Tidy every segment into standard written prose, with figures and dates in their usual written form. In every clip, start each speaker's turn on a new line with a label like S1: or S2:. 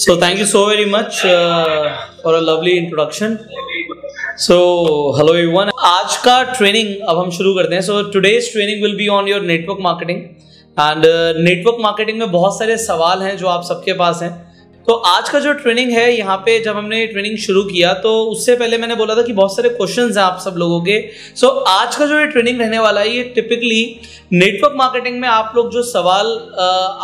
S1: So thank you so very much for a lovely introduction. So hello everyone. आज का training अब हम शुरू करते हैं. So today's training will be on your network marketing and network marketing में बहुत सारे सवाल हैं जो आप सबके पास हैं. तो आज का जो ट्रेनिंग है यहाँ पे जब हमने ट्रेनिंग शुरू किया तो उससे पहले मैंने बोला था कि बहुत सारे क्वेश्चंस हैं आप सब लोगों के. सो आज का जो ये ट्रेनिंग रहने वाला है ये टिपिकली नेटवर्क मार्केटिंग में आप लोग जो सवाल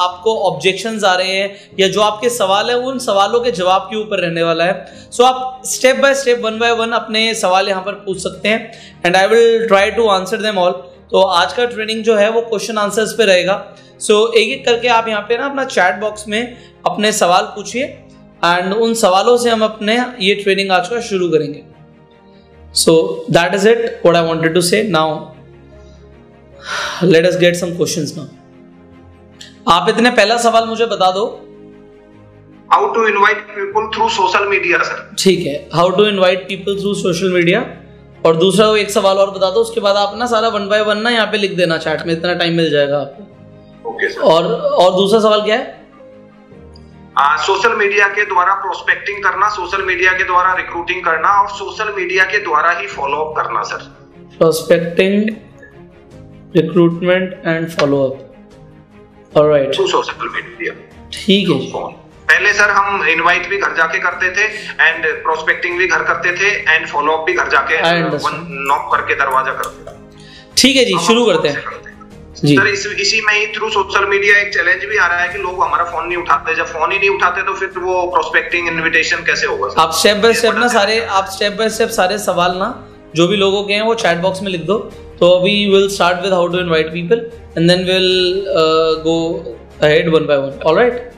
S1: आपको ऑब्जेक्शंस आ रहे हैं या जो आपके सवाल है उन सवालों के जवाब के ऊपर रहने वाला है. सो आप step by step one by one अपने सवाल यहाँ पर पूछ सकते हैं and I will try to answer them all. तो आज का ट्रेनिंग जो है वो क्वेश्चन आंसर्स पे रहेगा. सो एक एक करके आप यहाँ पे ना अपना चैट बॉक्स में अपने सवाल पूछिए एंड उन सवालों से हम अपने ये ट्रेनिंग आज का शुरू करेंगे. So that is it what I wanted to say. Now let us get some questions now. आप इतने पहला सवाल मुझे बता दो.
S2: How to invite people through social media sir.
S1: ठीक है, how to invite people through social media. और दूसरा एक सवाल और बता दो, उसके बाद आप ना सारा वन बाय वन ना यहाँ पे लिख देना चैट में, इतना टाइम मिल जाएगा आपको.
S2: Okay sir.
S1: और दूसरा सवाल क्या है?
S2: सोशल मीडिया के द्वारा प्रोस्पेक्टिंग करना, सोशल मीडिया के द्वारा रिक्रूटिंग करना और सोशल मीडिया के द्वारा ही फॉलो अप करना sir.
S1: Prospecting, recruitment and follow up. Alright,
S2: through social media.
S1: ठीक है.
S2: पहले सर हम इनवाइट भी घर जाके करते थे एंड प्रोस्पेक्टिंग भी घर करते थे एंड फॉलो अप भी घर जाके नॉक करके दरवाजा करते थे.
S1: ठीक है जी, शुरू करते हैं जी.
S2: सर इसी में ही थ्रू सोशल मीडिया एक चैलेंज भी आ रहा है कि लोग हमारा फोन नहीं उठाते. जब फोन ही नहीं उठाते तो फिर वो प्रोस्पेक्टिंग इनविटेशन कैसे होगा सर?
S1: आप स्टेप बाय स्टेप ना सारे आप स्टेप बाय स्टेप सारे सवाल ना जो भी लोगों के हैं वो चैट बॉक्स में लिख दो. तो अभी will start with how to invite people and then will go ahead one by one. Alright,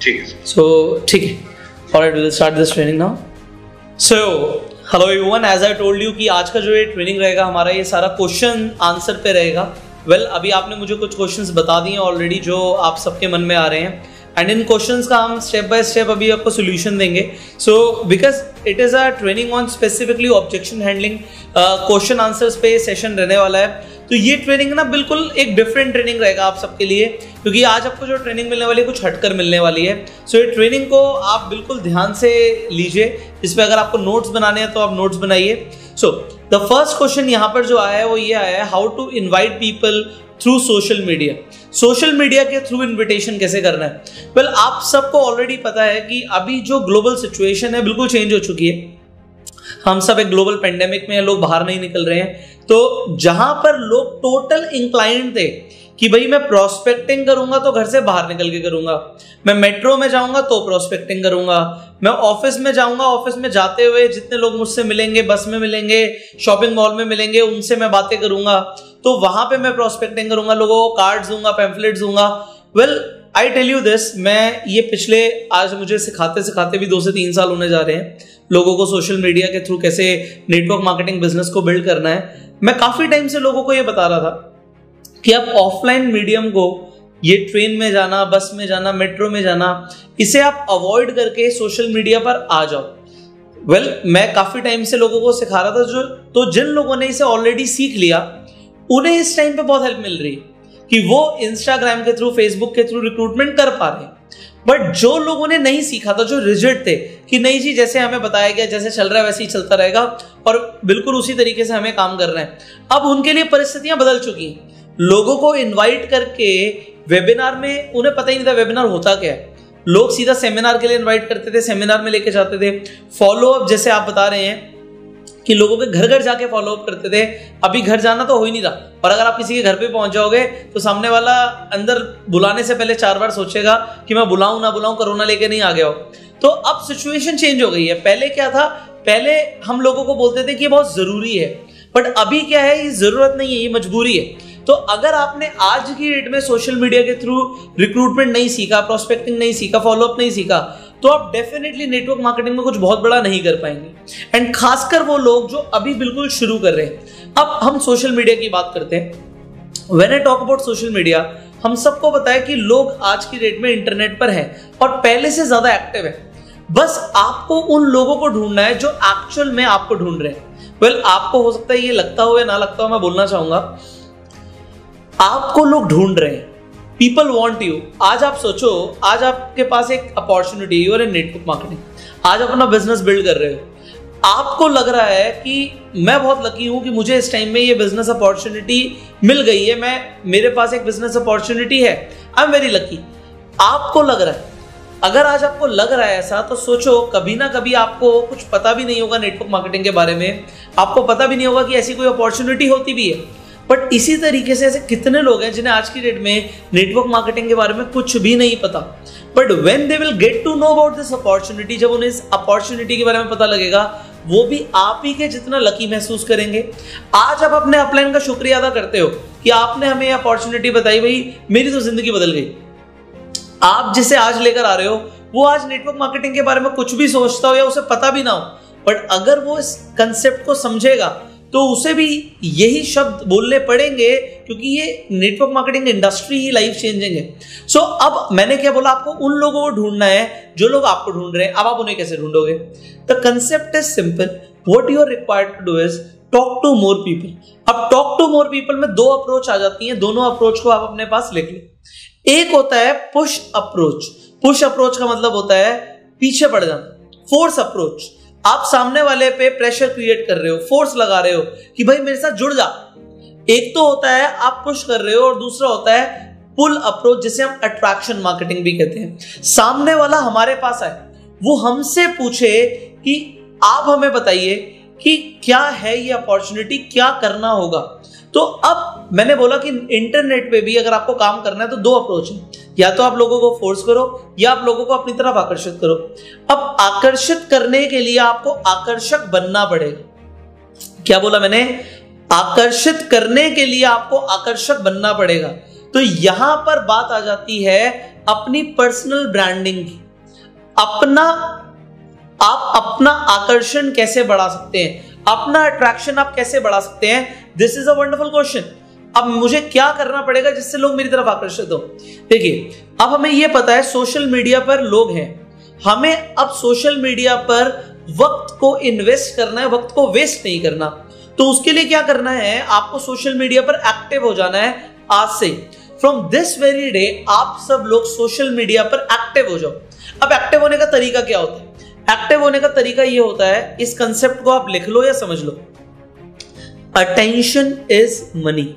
S2: ठीक है.
S1: So ठीक है, alright, we'll start this training now. So hello everyone, as I told you कि आज का जो ये ट्रेनिंग रहेगा हमारा ये सारा क्वेश्चन आंसर पे रहेगा. वेल अभी आपने मुझे कुछ क्वेश्चंस बता दिए ऑलरेडी जो आप सबके मन में आ रहे हैं एंड इन क्वेश्चंस का हम स्टेप बाय स्टेप अभी आपको सोल्यूशन देंगे. So because it is a training on specifically objection handling, question answers पे सेशन रहने वाला है. तो ये ट्रेनिंग ना बिल्कुल एक डिफरेंट ट्रेनिंग रहेगा आप सबके लिए क्योंकि आज आपको जो ट्रेनिंग मिलने वाली है कुछ हटकर मिलने वाली है. सो ये ट्रेनिंग को आप बिल्कुल ध्यान से लीजिए. इस पर अगर आपको नोट्स बनाने हैं तो आप नोट्स बनाइए. सो द फर्स्ट क्वेश्चन यहाँ पर जो आया है वो ये आया है, how to invite people through social media. Social media के थ्रू इन्विटेशन कैसे करना है. वेल आप सबको ऑलरेडी पता है कि अभी जो ग्लोबल सिचुएशन है बिल्कुल चेंज हो चुकी है. हम सब एक ग्लोबल पेंडेमिक में, लोग बाहर नहीं निकल रहे हैं. तो जहां पर लोग टोटल इंक्लाइंड थे कि भाई मैं प्रोस्पेक्टिंग करूंगा तो घर से बाहर निकल के करूंगा, मैं मेट्रो में जाऊंगा तो प्रोस्पेक्टिंग करूंगा, मैं ऑफिस में जाऊंगा, ऑफिस में जाते हुए जितने लोग मुझसे मिलेंगे, बस में मिलेंगे, शॉपिंग मॉल में मिलेंगे, उनसे मैं बातें करूंगा, तो वहां पे मैं प्रोस्पेक्टिंग करूंगा, लोगों को कार्ड्स दूंगा, पैम्फलेट्स दूंगा. Well I tell you this, मैं ये पिछले आज मुझे सिखाते सिखाते भी 2 से 3 साल होने जा रहे हैं लोगों को सोशल मीडिया के थ्रू कैसे नेटवर्क मार्केटिंग बिजनेस को बिल्ड करना है. मैं काफी टाइम से लोगों को ये बता रहा था कि आप ऑफलाइन मीडियम को, ये ट्रेन में जाना, बस में जाना, मेट्रो में जाना, इसे आप अवॉइड करके सोशल मीडिया पर आ जाओ. वेल मैं काफी टाइम से लोगों को सिखा रहा था तो जिन लोगों ने इसे ऑलरेडी सीख लिया उन्हें इस टाइम पे बहुत हेल्प मिल रही है कि वो इंस्टाग्राम के थ्रू, फेसबुक के थ्रू रिक्रूटमेंट कर पा रहे हैं. बट जो लोगों ने नहीं सीखा था, जो रिजिड थे कि नहीं जी जैसे हमें बताया गया, जैसे चल रहा है वैसे ही चलता रहेगा और बिल्कुल उसी तरीके से हमें काम करना है, अब उनके लिए परिस्थितियां बदल चुकी हैं. लोगों को इनवाइट करके वेबिनार में, उन्हें पता ही नहीं था वेबिनार होता क्या है. लोग सीधा सेमिनार के लिए इनवाइट करते थे, सेमिनार में लेके जाते थे. फॉलो अप जैसे आप बता रहे हैं कि लोगों के घर घर जाके फॉलो अप करते थे, अभी घर जाना तो हो ही नहीं रहा. और अगर आप किसी के घर पे पहुंच जाओगे तो सामने वाला अंदर बुलाने से पहले 4 बार सोचेगा कि मैं बुलाऊं ना बुलाऊं, कोरोना लेके नहीं आ गया हो. तो अब सिचुएशन चेंज हो गई है. पहले क्या था, पहले हम लोगों को बोलते थे कि ये बहुत जरूरी है, बट अभी क्या है, ये जरूरत नहीं है, ये मजबूरी है. तो अगर आपने आज की डेट में सोशल मीडिया के थ्रू रिक्रूटमेंट नहीं सीखा, प्रोस्पेक्टिंग नहीं सीखा, फॉलो अप नहीं सीखा, तो आप डेफिनेटली नेटवर्क मार्केटिंग में कुछ बहुत बड़ा नहीं कर पाएंगे. एंड खासकर वो लोग जो अभी बिल्कुल शुरू कर रहे हैं. अब हम सोशल मीडिया की बात करते हैं. When I talk about social media, हम सबको पता है कि लोग आज की डेट में इंटरनेट पर हैं और पहले से ज्यादा एक्टिव है. बस आपको उन लोगों को ढूंढना है जो एक्चुअल में आपको ढूंढ रहे हैं. वेल आपको हो सकता है ये लगता हो या ना लगता हो, मैं बोलना चाहूंगा आपको लोग ढूंढ रहे हैं. People want you. आज आप सोचो, आज आपके पास एक opportunity, you are in network marketing, आज अपना बिजनेस बिल्ड कर रहे हो, आपको लग रहा है कि मैं बहुत लकी हूं कि मुझे इस टाइम में ये बिजनेस अपॉर्चुनिटी मिल गई है, मेरे पास एक बिजनेस अपॉर्चुनिटी है, आई एम वेरी लकी। आपको लग रहा है, अगर आज आपको लग रहा है ऐसा, तो सोचो कभी ना कभी आपको कुछ पता भी नहीं होगा नेटवर्क मार्केटिंग के बारे में, आपको पता भी नहीं होगा कि ऐसी कोई अपॉर्चुनिटी होती भी है। बट इसी तरीके से ऐसे कितने लोग हैं जिन्हें आज की डेट में नेटवर्क मार्केटिंग के बारे में कुछ भी नहीं पता, but when they will get to know about this opportunity, जब उन्हें इस अपॉर्चुनिटी के बारे में पता लगेगा, वो भी आप ही के जितना लकी महसूस करेंगे। आज आप अपने अपलाइन का शुक्रिया अदा करते हो कि आपने हमें ये अपॉर्चुनिटी बताई, भाई मेरी तो जिंदगी बदल गई। आप जिसे आज लेकर आ रहे हो, वो आज नेटवर्क मार्केटिंग के बारे में कुछ भी सोचता हो या उसे पता भी ना हो, बट अगर वो इस कंसेप्ट को समझेगा तो उसे भी यही शब्द बोलने पड़ेंगे, क्योंकि ये नेटवर्क मार्केटिंग इंडस्ट्री ही लाइफ चेंजिंग है। सो अब मैंने क्या बोला, आपको उन लोगों को ढूंढना है जो लोग आपको ढूंढ रहे हैं। अब आप उन्हें कैसे ढूंढोगे? The concept is simple, what you are required to do is talk to more people. अब टॉक टू मोर पीपल में दो अप्रोच आ जाती हैं, दोनों अप्रोच को आप अपने पास लिख लो। एक होता है पुश अप्रोच। पुश अप्रोच का मतलब होता है पीछे पड़ जाना। फोर्स अप्रोच, आप सामने वाले पे प्रेशर क्रिएट कर रहे हो, फोर्स लगा रहे हो कि भाई मेरे साथ जुड़ जा। एक तो होता है आप पुश कर रहे हो, और दूसरा होता है पुल अप्रोच, जिसे हम अट्रैक्शन मार्केटिंग भी कहते हैं। सामने वाला हमारे पास आए, वो हमसे पूछे कि आप हमें बताइए कि क्या है ये अपॉर्चुनिटी, क्या करना होगा। तो अब मैंने बोला कि इंटरनेट पे भी अगर आपको काम करना है तो दो अप्रोच है, या तो आप लोगों को फोर्स करो या आप लोगों को अपनी तरफ आकर्षित करो। अब आकर्षित करने के लिए आपको आकर्षक बनना पड़ेगा। क्या बोला मैंने? आकर्षित करने के लिए आपको आकर्षक बनना पड़ेगा। तो यहां पर बात आ जाती है अपनी पर्सनल ब्रांडिंग की। आप अपना आकर्षण कैसे बढ़ा सकते हैं, अपना अट्रैक्शन आप कैसे बढ़ा सकते हैं? This is a wonderful question. अब मुझे क्या करना पड़ेगा जिससे लोग मेरी तरफ आकर्षित हो? देखिए, अब हमें यह पता है सोशल मीडिया पर लोग हैं, हमें अब सोशल मीडिया पर वक्त को इन्वेस्ट करना है, वक्त को वेस्ट नहीं करना। तो उसके लिए क्या करना है? आपको सोशल मीडिया पर एक्टिव हो जाना है आज से। फ्रॉम दिस वेरी डे आप सब लोग सोशल मीडिया पर एक्टिव हो जाओ। अब एक्टिव होने का तरीका क्या होता है? एक्टिव होने का तरीका यह होता है, इस कंसेप्ट को आप लिख लो या समझ लो, attention is money.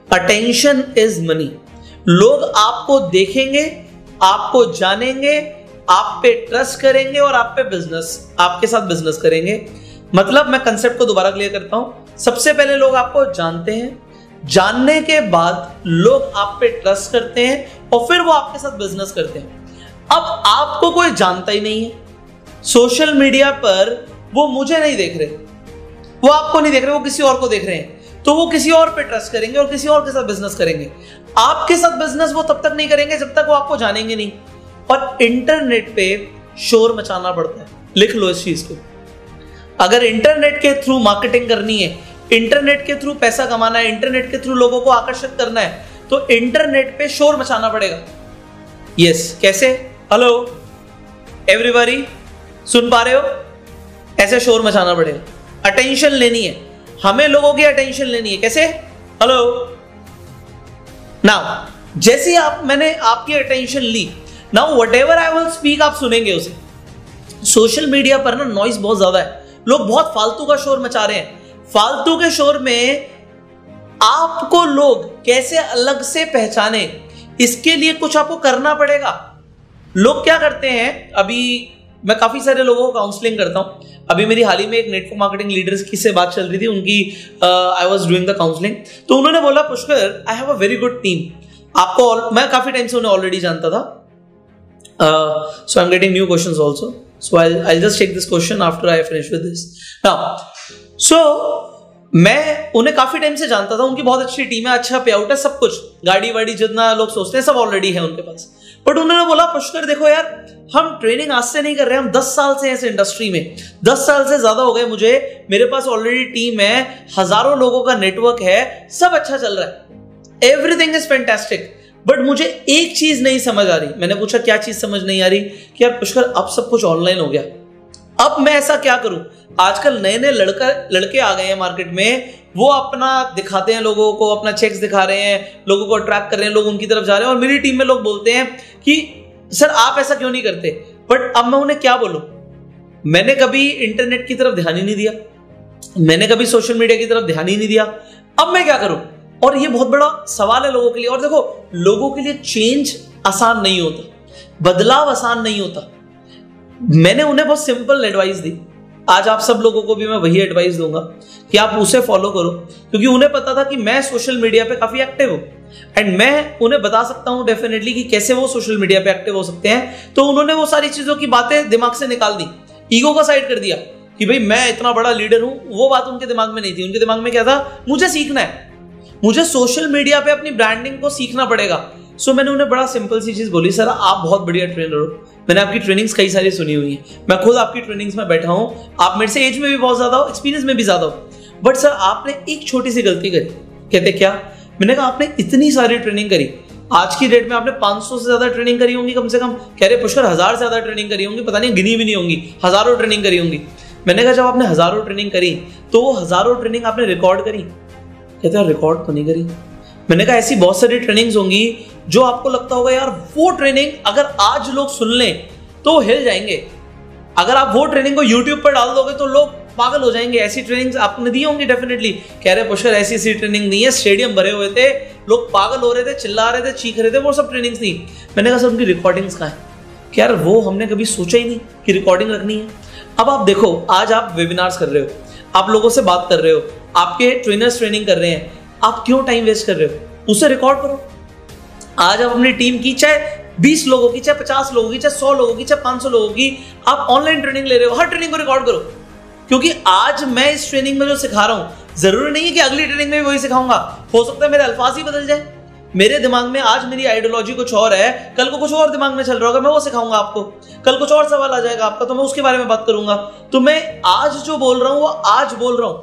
S1: Attention is money. लोग आपको देखेंगे, आपको जानेंगे, आप पे ट्रस्ट करेंगे और आपके साथ बिजनेस करेंगे। मतलब मैं कंसेप्ट को दोबारा क्लियर करता हूं। सबसे पहले लोग आपको जानते हैं, जानने के बाद लोग आप पे ट्रस्ट करते हैं और फिर वो आपके साथ बिजनेस करते हैं। अब आपको कोई जानता ही नहीं है, सोशल मीडिया पर वो मुझे नहीं देख रहे, वो आपको नहीं देख रहे, वो किसी और को देख रहे हैं, तो वो किसी और पे ट्रस्ट करेंगे और किसी और के साथ बिजनेस करेंगे। आपके साथ बिजनेस वो तब तक नहीं करेंगे जब तक वो आपको जानेंगे नहीं। और इंटरनेट पे शोर मचाना पड़ता है, लिख लो इस चीज को। अगर इंटरनेट के थ्रू मार्केटिंग करनी है, इंटरनेट के थ्रू पैसा कमाना है, इंटरनेट के थ्रू लोगों को आकर्षित करना है, तो इंटरनेट पे शोर मचाना पड़ेगा। यस, कैसे? हेलो एवरीबॉडी, सुन पा रहे हो? ऐसे शोर मचाना पड़ेगा, अटेंशन लेनी है हमें, लोगों की अटेंशन लेनी है। कैसे? हेलो नाउ, जैसे मैंने आपकी अटेंशन ली, now whatever I will speak आप सुनेंगे उसे। सोशल मीडिया पर ना नॉइज बहुत ज्यादा है, लोग बहुत फालतू का शोर मचा रहे हैं। फालतू के शोर में आपको लोग कैसे अलग से पहचाने, इसके लिए कुछ आपको करना पड़ेगा। लोग क्या करते हैं, अभी मैं काफी सारे लोगों को काउंसलिंग करता हूं। अभी मेरी हाल ही में एक नेटवर्क मार्केटिंग लीडर्स की से बात चल रही थी, उनकी I was doing the counselling. तो उन्होंने बोला, Pushkar I have a very good team. आपको मैं काफी टाइम से उन्हें ऑलरेडी जानता था, so I am getting new questions also, so I just take this question after I finish with this now. So मैं उन्हें काफी टाइम से जानता था, उनकी बहुत अच्छी टीम है, अच्छा पे आउट है, सब कुछ, गाड़ी वाड़ी जितना लोग सोचते हैं सब ऑलरेडी है उनके पास। बट उन्होंने बोला, पुष्कर देखो यार, हम ट्रेनिंग आज से नहीं कर रहे, हम 10 साल से इस इंडस्ट्री में, 10 साल से ज्यादा हो गए मुझे, मेरे पास ऑलरेडी टीम है, हजारों लोगों का नेटवर्क है, सब अच्छा चल रहा है, एवरीथिंग इज फैंटास्टिक। बट मुझे एक चीज नहीं समझ आ रही। मैंने पूछा क्या चीज समझ नहीं आ रही? कि यार पुष्कर अब सब कुछ ऑनलाइन हो गया, अब मैं ऐसा क्या करूं? आजकल नए नए लड़के आ गए हैं मार्केट में, वो अपना दिखाते हैं लोगों को, अपना चेक्स दिखा रहे हैं, लोगों को अट्रैक्ट कर रहे हैं, लोग उनकी तरफ जा रहे हैं। और मेरी टीम में लोग बोलते हैं कि सर आप ऐसा क्यों नहीं करते? बट अब मैं उन्हें क्या बोलूं? मैंने कभी इंटरनेट की तरफ ध्यान ही नहीं दिया, मैंने कभी सोशल मीडिया की तरफ ध्यान ही नहीं दिया, अब मैं क्या करूं? और ये बहुत बड़ा सवाल है लोगों के लिए। और देखो, लोगों के लिए चेंज आसान नहीं होता, बदलाव आसान नहीं होता। मैंने उन्हें बहुत सिंपल एडवाइस दी, आज आप सब लोगों को भी मैं वही एडवाइस दूंगा कि आप उसे फॉलो करो, क्योंकि उन्हें पता था कि मैं सोशल मीडिया पे काफी एक्टिव हूं एंड मैं उन्हें बता सकता हूं डेफिनेटली कि कैसे वो सोशल मीडिया पे एक्टिव हो सकते हैं। तो उन्होंने वो सारी चीजों की बातें दिमाग से निकाल दी, ईगो का साइड कर दिया कि भाई मैं इतना बड़ा लीडर हूं, वो बात उनके दिमाग में नहीं थी। उनके दिमाग में क्या था? मुझे सीखना है, मुझे सोशल मीडिया पे अपनी ब्रांडिंग को सीखना पड़ेगा। सो मैंने उन्हें बड़ा सिंपल सी चीज बोली, सर आप बहुत बढ़िया ट्रेनर हो, मैंने आपकी ट्रेनिंग्स कई सारी सुनी हुई है, मैं खुद आपकी ट्रेनिंग्स में बैठा हूं, आप मेरे से एज में भी बहुत ज्यादा हो, एक्सपीरियंस में भी ज्यादा हो, बट सर आपने एक छोटी सी गलती करी। कहते क्या? मैंने कहा आपने इतनी सारी ट्रेनिंग करी, आज की डेट में आपने 500 से ज्यादा ट्रेनिंग करी होंगी कम से कम। कह रहे पुष्कर 1000 से ज्यादा ट्रेनिंग करी होंगी, पता नहीं गिनी भी नहीं होंगी, हजारों ट्रेनिंग करी होंगी। मैंने कहा जब आपने हजारों ट्रेनिंग करी तो वो हजारों ट्रेनिंग आपने रिकॉर्ड करी? कहते रिकॉर्ड तो नहीं करी। मैंने कहा ऐसी बहुत सारी ट्रेनिंग्स होंगी जो आपको लगता होगा यार वो ट्रेनिंग अगर आज लोग सुन लें तो हिल जाएंगे, अगर आप वो ट्रेनिंग को YouTube पर डाल दोगे तो लोग पागल हो जाएंगे। ऐसी ट्रेनिंग्स आपने दी होंगी डेफिनेटली। कह रहे पुष्कर ऐसी ऐसी ट्रेनिंग नहीं है, स्टेडियम भरे हुए थे, लोग पागल हो रहे थे, चिल्ला रहे थे, चीख रहे थे, वो सब ट्रेनिंग्स थी। मैंने कहा सर उनकी रिकॉर्डिंग्स कहाँ है? कि यार वो हमने कभी सोचा ही नहीं कि रिकॉर्डिंग रखनी है। अब आप देखो, आज आप वेबिनार्स कर रहे हो, आप लोगों से बात कर रहे हो, आपके ट्रेनर्स ट्रेनिंग कर रहे हैं, आप क्यों टाइम वेस्ट कर रहे हो? उसे रिकॉर्ड करो। आज आप अपनी टीम की, चाहे 20 लोगों की, चाहे 50 लोगों की, चाहे 100 लोगों की, चाहे 500 लोगों की, आप ऑनलाइन ट्रेनिंग ले रहे हो, हर ट्रेनिंग को रिकॉर्ड करो। क्योंकि आज मैं इस ट्रेनिंग में जो सिखा रहा हूं, जरूरी नहीं है कि अगली ट्रेनिंग में भी वही सिखाऊंगा। हो सकता है मेरे अल्फाज ही बदल जाए, मेरे दिमाग में आज मेरी आइडियोलॉजी कुछ और है, कल को कुछ और दिमाग में चल रहा होगा, मैं वो सिखाऊंगा आपको। कल कुछ और सवाल आ जाएगा आपका तो मैं उसके बारे में बात करूंगा। तो मैं आज जो बोल रहा हूं वो आज बोल रहा हूं,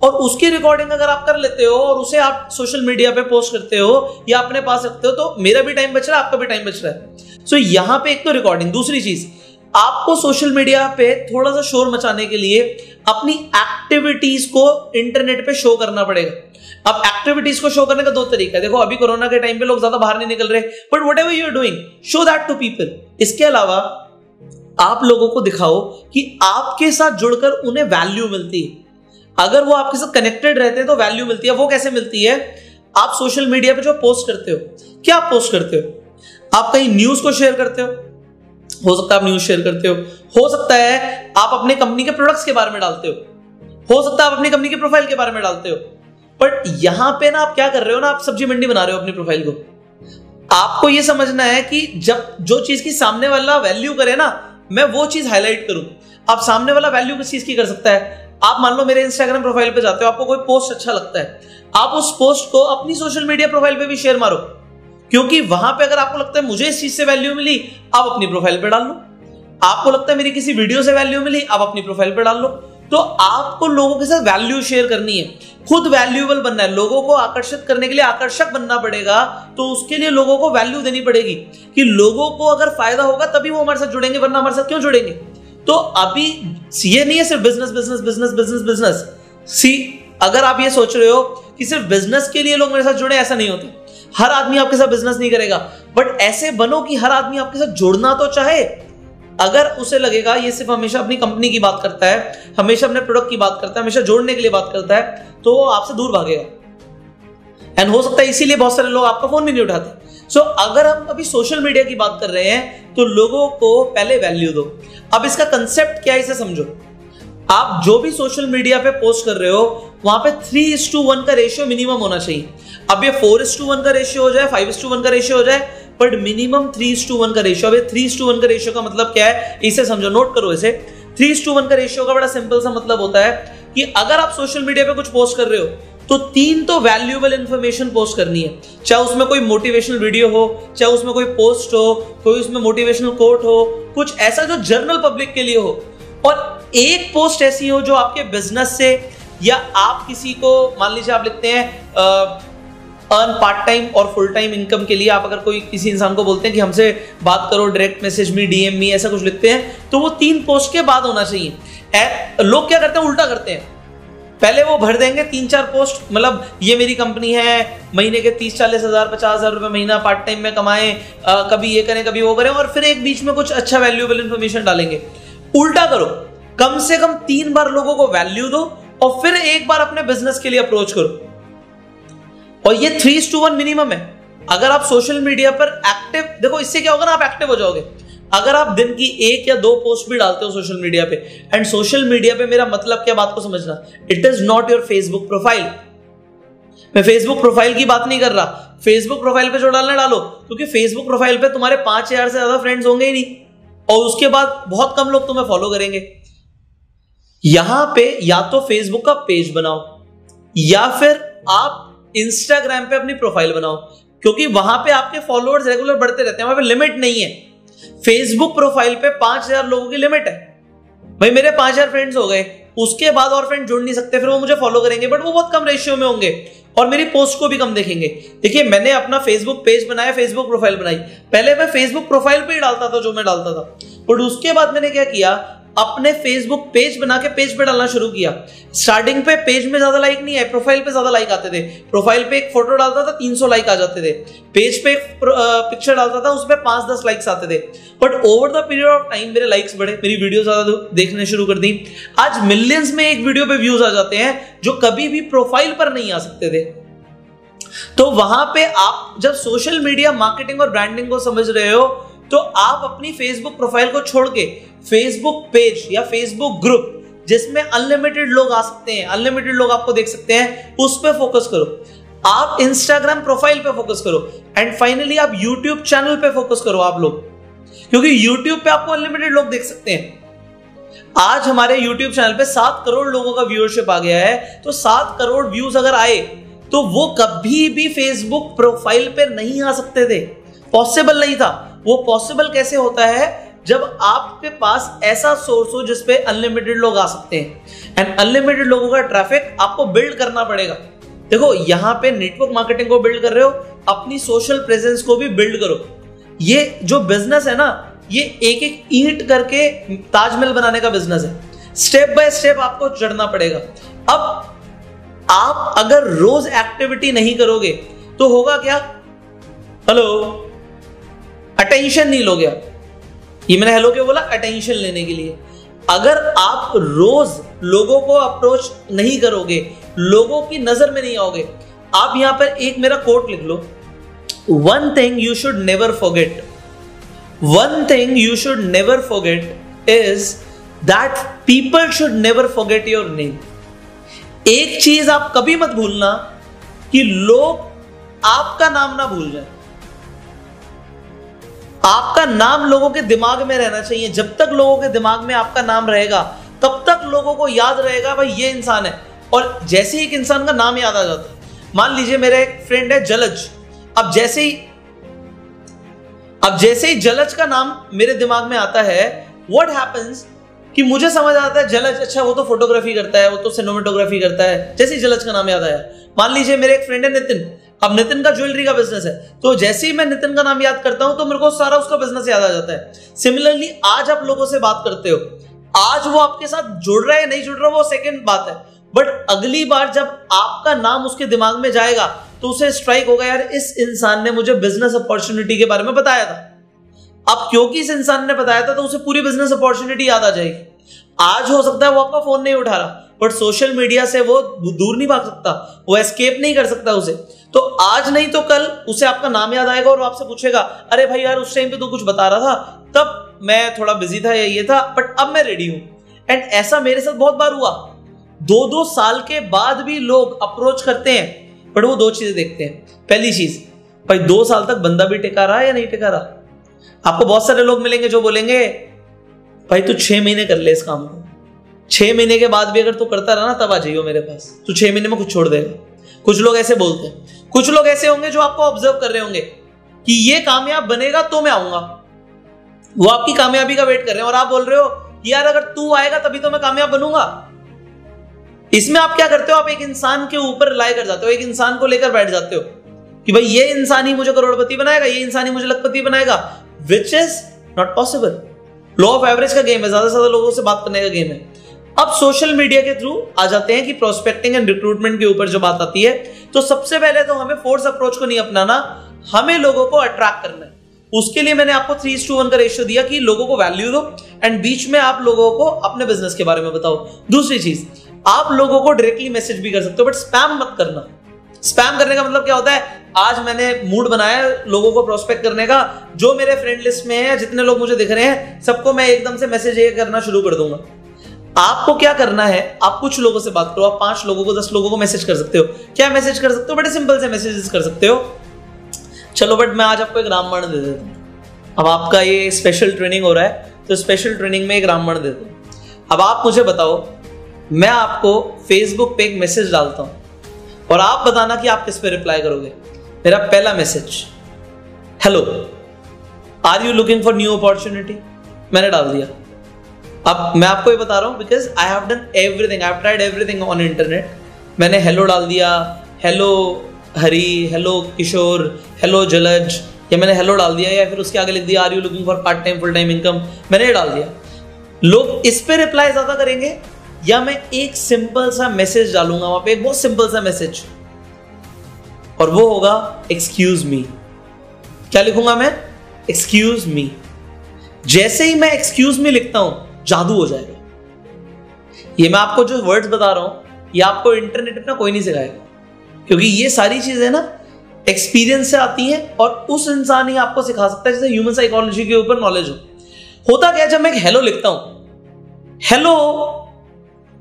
S1: और उसकी रिकॉर्डिंग अगर आप कर लेते हो और उसे आप सोशल मीडिया पे पोस्ट करते हो या अपने पास रखते हो तो मेरा भी टाइम बच रहा है, आपका भी टाइम बच रहा है। सो यहां पे एक तो रिकॉर्डिंग, दूसरी चीज आपको सोशल मीडिया पे थोड़ा सा शोर मचाने के लिए अपनी एक्टिविटीज को इंटरनेट पे शो करना पड़ेगा। अब एक्टिविटीज को शो करने का दो तरीका है। देखो अभी कोरोना के टाइम पे लोग ज्यादा बाहर नहीं निकल रहे, but whatever you are doing show that to people. इसके अलावा आप लोगों को दिखाओ कि आपके साथ जुड़कर उन्हें वैल्यू मिलती है। अगर वो आपके साथ कनेक्टेड रहते हैं तो वैल्यू मिलती है। वो कैसे मिलती है? आप सोशल मीडिया पे जो पोस्ट करते हो, क्या पोस्ट करते हो? आप कहीं न्यूज को शेयर करते हो सकता है आप न्यूज शेयर करते हो सकता है आप अपने कंपनी के प्रोडक्ट्स के बारे में डालते हो सकता है आप अपनी कंपनी के प्रोफाइल के बारे में डालते हो। बट यहां पे ना आप क्या कर रहे हो ना, आप सब्जी मंडी बना रहे हो अपनी प्रोफाइल को। आपको यह समझना है कि जब जो चीज की सामने वाला वैल्यू करे ना, मैं वो चीज हाईलाइट करूं। अब सामने वाला वैल्यू किस चीज की कर सकता है? आप मान लो मेरे इंस्टाग्राम प्रोफाइल पे जाते हो, आपको कोई पोस्ट अच्छा लगता है, आप उस पोस्ट को अपनी सोशल मीडिया प्रोफाइल पे भी शेयर मारो, क्योंकि वहां पे अगर आपको लगता है मुझे इस चीज से वैल्यू मिली, आप अपनी प्रोफाइल पे डाल लो। आपको लगता है मेरी किसी वीडियो से वैल्यू मिली, आप अपनी प्रोफाइल पे डाल लो। तो आपको लोगों के साथ वैल्यू शेयर करनी है, खुद वैल्यूएबल बनना है, लोगों को आकर्षित करने के लिए आकर्षक बनना पड़ेगा। तो उसके लिए लोगों को वैल्यू देनी पड़ेगी कि लोगों को अगर फायदा होगा तभी वो हमारे साथ जुड़ेंगे, वरना हमारे साथ क्यों जुड़ेंगे? तो अभी ये नहीं है सिर्फ business business business business business. See अगर आप ये सोच रहे हो कि सिर्फ बिजनेस के लिए लोग मेरे साथ जुड़े, ऐसा नहीं होता। हर आदमी आपके साथ बिजनेस नहीं करेगा, बट ऐसे बनो कि हर आदमी आपके साथ जुड़ना तो चाहे। अगर उसे लगेगा ये सिर्फ हमेशा अपनी कंपनी की बात करता है, हमेशा अपने प्रोडक्ट की बात करता है, हमेशा जोड़ने के लिए बात करता है, तो वो आपसे दूर भागेगा। एंड हो सकता है इसीलिए बहुत सारे लोग आपका फोन भी नहीं उठाते। सो अगर हम अभी सोशल मीडिया की बात कर रहे हैं तो लोगों को पहले वैल्यू दो। अब इसका कंसेप्ट क्या है इसे समझो। आप जो भी सोशल मीडिया पे पोस्ट कर रहे हो वहां पे 3:1 का रेशियो मिनिमम होना चाहिए। अब ये 4:1 का रेशियो हो जाए, 5:1 का रेशियो हो जाए, बट मिनिमम 3:1 का रेशियो। अब 3:1 का रेशियो का मतलब क्या है इसे समझो, नोट करो इसे। 3:1 का रेशियो का बड़ा सिंपल सा मतलब होता है कि अगर आप सोशल मीडिया पे कुछ पोस्ट कर रहे हो तो 3 तो वैल्यूएबल इंफॉर्मेशन पोस्ट करनी है, चाहे उसमें कोई मोटिवेशनल वीडियो हो, चाहे उसमें कोई पोस्ट हो, कोई उसमें मोटिवेशनल कोट हो, कुछ ऐसा जो जनरल पब्लिक के लिए हो, और एक पोस्ट ऐसी हो जो आपके बिजनेस से, या आप किसी को मान लीजिए आप लिखते हैं अर्न पार्ट टाइम और फुल टाइम इनकम के लिए आप अगर कोई किसी इंसान को बोलते हैं कि हमसे बात करो, direct message me, DM me, ऐसा कुछ लिखते हैं, तो वो 3 पोस्ट के बाद होना चाहिए। लोग क्या करते हैं, उल्टा करते हैं, पहले वो भर देंगे 3-4 पोस्ट, मतलब ये मेरी कंपनी है, महीने के 30-40 हज़ार 50 हज़ार रुपए महीना पार्ट टाइम में कमाएं, कभी ये करें कभी वो करें, और फिर एक बीच में कुछ अच्छा वैल्यूएबल इंफॉर्मेशन डालेंगे। उल्टा करो, कम से कम 3 बार लोगों को वैल्यू दो और फिर एक बार अपने बिजनेस के लिए अप्रोच करो। और ये 3:1 मिनिमम है। अगर आप सोशल मीडिया पर एक्टिव, देखो इससे क्या होगा ना, आप एक्टिव हो जाओगे। अगर आप दिन की 1 या 2 पोस्ट भी डालते हो सोशल मीडिया पे, एंड सोशल मीडिया पे मेरा मतलब क्या, बात को समझना, it is not your Facebook profile. मैं फेसबुक प्रोफाइल की बात नहीं कर रहा, फेसबुक प्रोफाइल पे जो डालना डालो, क्योंकि फेसबुक प्रोफाइल पे तुम्हारे 5000 से ज्यादा फ्रेंड्स होंगे ही नहीं, और उसके बाद बहुत कम लोग तुम्हें फॉलो करेंगे। यहां पे या तो फेसबुक का पेज बनाओ या फिर आप इंस्टाग्राम पे अपनी प्रोफाइल बनाओ, क्योंकि वहां पे आपके फॉलोअर्स रेगुलर बढ़ते रहते हैं, वहां पे लिमिट नहीं है। फेसबुक प्रोफाइल पे 5000 लोगों की लिमिट है। भाई मेरे 5000 फ्रेंड्स हो गए, उसके बाद और फ्रेंड जुड़ नहीं सकते, फिर वो मुझे फॉलो करेंगे, बट वो बहुत कम रेशियो में होंगे और मेरी पोस्ट को भी कम देखेंगे। देखिए मैंने अपना फेसबुक पेज बनाया, फेसबुक प्रोफाइल बनाई, पहले मैं फेसबुक प्रोफाइल पे ही डालता था जो मैं डालता था, बट उसके बाद मैंने क्या किया, अपने फेसबुक पेज बना के पेज पे डालना शुरू किया। स्टार्टिंग पे पेज में ज्यादा लाइक नहीं आए, प्रोफाइल पे ज्यादा लाइक आते थे। प्रोफाइल पे एक फोटो डालता था 300 लाइक आ जाते थे, पेज पे एक पिक्चर डालता था उसपे 5-10 लाइक्स आते थे, but over the period of time मेरे लाइक्स बढ़े, मेरी वीडियो ज्यादा देखने शुरू कर दी। आज मिलियंस में एक वीडियो पे व्यूज आ जाते हैं जो कभी भी प्रोफाइल पर नहीं आ सकते थे। तो वहां पे आप जब सोशल मीडिया मार्केटिंग और ब्रांडिंग को समझ रहे हो, तो आप अपनी फेसबुक प्रोफाइल को छोड़ के फेसबुक पेज या फेसबुक ग्रुप जिसमें अनलिमिटेड लोग आ सकते हैं, अनलिमिटेड लोग आपको देख सकते हैं, उस पे फोकस करो। आप इंस्टाग्राम प्रोफाइल पे फोकस करो, एंड फाइनली आप यूट्यूब चैनल पे फोकस करो आप लोग, क्योंकि यूट्यूब पे आपको अनलिमिटेड लोग देख सकते हैं। आज हमारे यूट्यूब चैनल पे 7 करोड़ लोगों का व्यूअरशिप आ गया है, तो 7 करोड़ व्यूज अगर आए तो वो कभी भी फेसबुक प्रोफाइल पे नहीं आ सकते थे, पॉसिबल नहीं था। वो पॉसिबल कैसे होता है, जब आपके पास ऐसा सोर्स हो जिसपे अनलिमिटेड लोग आ सकते हैं, एंड अनलिमिटेड लोगों का ट्रैफिक आपको बिल्ड करना पड़ेगा। देखो यहां पे नेटवर्क मार्केटिंग को बिल्ड कर रहे हो, अपनी सोशल प्रेजेंस को भी बिल्ड करो। ये जो बिजनेस है ना, ये एक एक ईंट करके ताजमहल बनाने का बिजनेस है, स्टेप बाय स्टेप आपको चढ़ना पड़ेगा। अब आप अगर रोज एक्टिविटी नहीं करोगे तो होगा क्या, हेलो, अटेंशन नहीं लोगे आप। ये मैंने हेलो क्यों बोला, अटेंशन लेने के लिए। अगर आप रोज लोगों को अप्रोच नहीं करोगे, लोगों की नजर में नहीं आओगे, आप यहां पर एक मेरा कोट लिख लो, one thing you should never forget, one thing you should never forget is that people should never forget your name. एक चीज आप कभी मत भूलना कि लोग आपका नाम ना भूल जाए। आपका नाम लोगों के दिमाग में रहना चाहिए। जब तक लोगों के दिमाग में आपका नाम रहेगा तब तक लोगों को याद रहेगा भाई ये इंसान है। और जैसे ही एक इंसान का नाम याद आ जाता है, मान लीजिए मेरा एक फ्रेंड है जलज, अब जैसे ही जलज का नाम मेरे दिमाग में आता है, व्हाट हैपेंस कि मुझे समझ आता है जलज, अच्छा वो तो फोटोग्राफी करता है, वो तो सिनेमेटोग्राफी करता है। जैसे ही जलज का नाम याद आया, मान लीजिए मेरे एक फ्रेंड है नितिन, अब नितिन का ज्वेलरी का बिजनेस है, तो जैसे ही मैं नितिन का नाम याद करता हूं तो मेरे को सारा उसका बिजनेस याद आ जाता है। सिमिलरली आज आप लोगों से बात करते हो, आज वो आपके साथ जुड़ रहा है नहीं जुड़ रहा वो सेकंड बात है, बट अगली बार जब आपका नाम उसके दिमाग में जाएगा तो उसे स्ट्राइक होगा, यार इस इंसान ने मुझे बिजनेस अपॉर्चुनिटी के बारे में बताया था। अब क्योंकि इस इंसान ने बताया था तो उसे पूरी बिजनेस अपॉर्चुनिटी याद आ जाएगी। आज हो सकता है वो आपका फोन नहीं उठा रहा, बट सोशल मीडिया से वो दूर नहीं भाग सकता, वो एस्केप नहीं कर सकता उसे। तो आज नहीं तो कल उसे आपका नाम याद आएगा और वो आपसे पूछेगा, अरे भाई यार उस टाइम पे तू कुछ बता रहा था, तब मैं थोड़ा बिजी था या ये था, बट अब मैं रेडी हूं। एंड ऐसा मेरे साथ बहुत बार हुआ। 2-2 साल के बाद भी लोग अप्रोच करते हैं, बट वो 2 चीजें देखते हैं। पहली चीज, भाई 2 साल तक बंदा भी टिका रहा है या नहीं टिका रहा। आपको बहुत सारे लोग मिलेंगे जो बोलेंगे भाई तू 6 महीने कर ले इस काम को, 6 महीने के बाद भी अगर तू करता रहा ना तब आ जाइयो मेरे पास, तू 6 महीने में कुछ छोड़ देगा। कुछ लोग ऐसे बोलते हैं। कुछ लोग ऐसे होंगे जो आपको ऑब्जर्व कर रहे होंगे कि ये कामयाब बनेगा तो मैं आऊंगा, वो आपकी कामयाबी का वेट कर रहे हैं और आप बोल रहे हो यार अगर तू आएगा तभी तो मैं कामयाब बनूंगा। इसमें आप क्या करते हो, आप एक इंसान के ऊपर रिलाई कर जाते हो, एक इंसान को लेकर बैठ जाते हो। कि भाई ये इंसान ही मुझे करोड़पति बनाएगा, ये इंसान ही मुझे लखपति बनाएगा, which is not possible. Law of average का गेम है, ज्यादा से ज्यादा लोगों से बात करने का गेम है। अब सोशल मीडिया के थ्रू आ जाते हैं कि प्रोस्पेक्टिंग एंड रिक्रूटमेंट के ऊपर जो बात आती है, तो सबसे पहले तो हमें फोर्स अप्रोच को नहीं अपनाना, हमें लोगों को अट्रैक्ट करना है। उसके लिए मैंने आपको 3:1 का रेशियो दिया कि लोगों को वैल्यू दो एंड बीच में आप लोगों को अपने बिजनेस के बारे में बताओ। दूसरी चीज, आप लोगों को डायरेक्टली मैसेज भी कर सकते हो, बट स्पैम मत करना। स्पैम करने का मतलब क्या होता है, आज मैंने मूड बनाया लोगों को प्रोस्पेक्ट करने का, जो मेरे फ्रेंड लिस्ट में है, जितने लोग मुझे दिख रहे हैं, सबको मैं एकदम से मैसेज ये करना शुरू कर दूंगा। आपको क्या करना है, आप कुछ लोगों से बात करो, आप 5 लोगों को 10 लोगों को मैसेज कर सकते हो। क्या मैसेज कर सकते हो? बड़े सिंपल से मैसेजेस कर सकते हो। चलो बट मैं आज आपको एक रामबाण दे देता हूं। अब आपका ये स्पेशल ट्रेनिंग हो रहा है, तो स्पेशल ट्रेनिंग में एक रामबाण देता हूं। अब आप मुझे बताओ, मैं आपको फेसबुक पे एक मैसेज डालता हूं और आप बताना कि आप किस पे रिप्लाई करोगे। मेरा पहला message, hello are you looking for new opportunity, मैंने डाल दिया। अब मैं आपको ये बता रहा हूं because I have done everything, I have tried everything on internet. मैंने हेलो डाल दिया, हेलो हरी, हेलो किशोर, हेलो जलज, या मैंने हेलो डाल दिया, या फिर उसके आगे लिख दिया are you looking for part time full time income, मैंने ये डाल दिया। लोग इस पे रिप्लाई ज्यादा करेंगे या मैं एक सिंपल सा मैसेज डालूंगा वहां पे, एक बहुत सिंपल सा मैसेज, और वो होगा एक्सक्यूज मी। क्या लिखूंगा मैं? Excuse me. जैसे ही मैं एक्सक्यूज मी लिखता हूं, जादू हो जाएगा। ये मैं आपको जो वर्ड्स बता रहा हूं, ये आपको इंटरनेट पे ना कोई नहीं सिखाएगा, क्योंकि ये सारी चीजें ना एक्सपीरियंस से आती हैं और उस इंसान ही आपको सिखा सकता है जिसे ह्यूमन साइकोलॉजी के ऊपर नॉलेज हो। होता क्या है, जब मैं एक हेलो लिखता हूं, हेलो,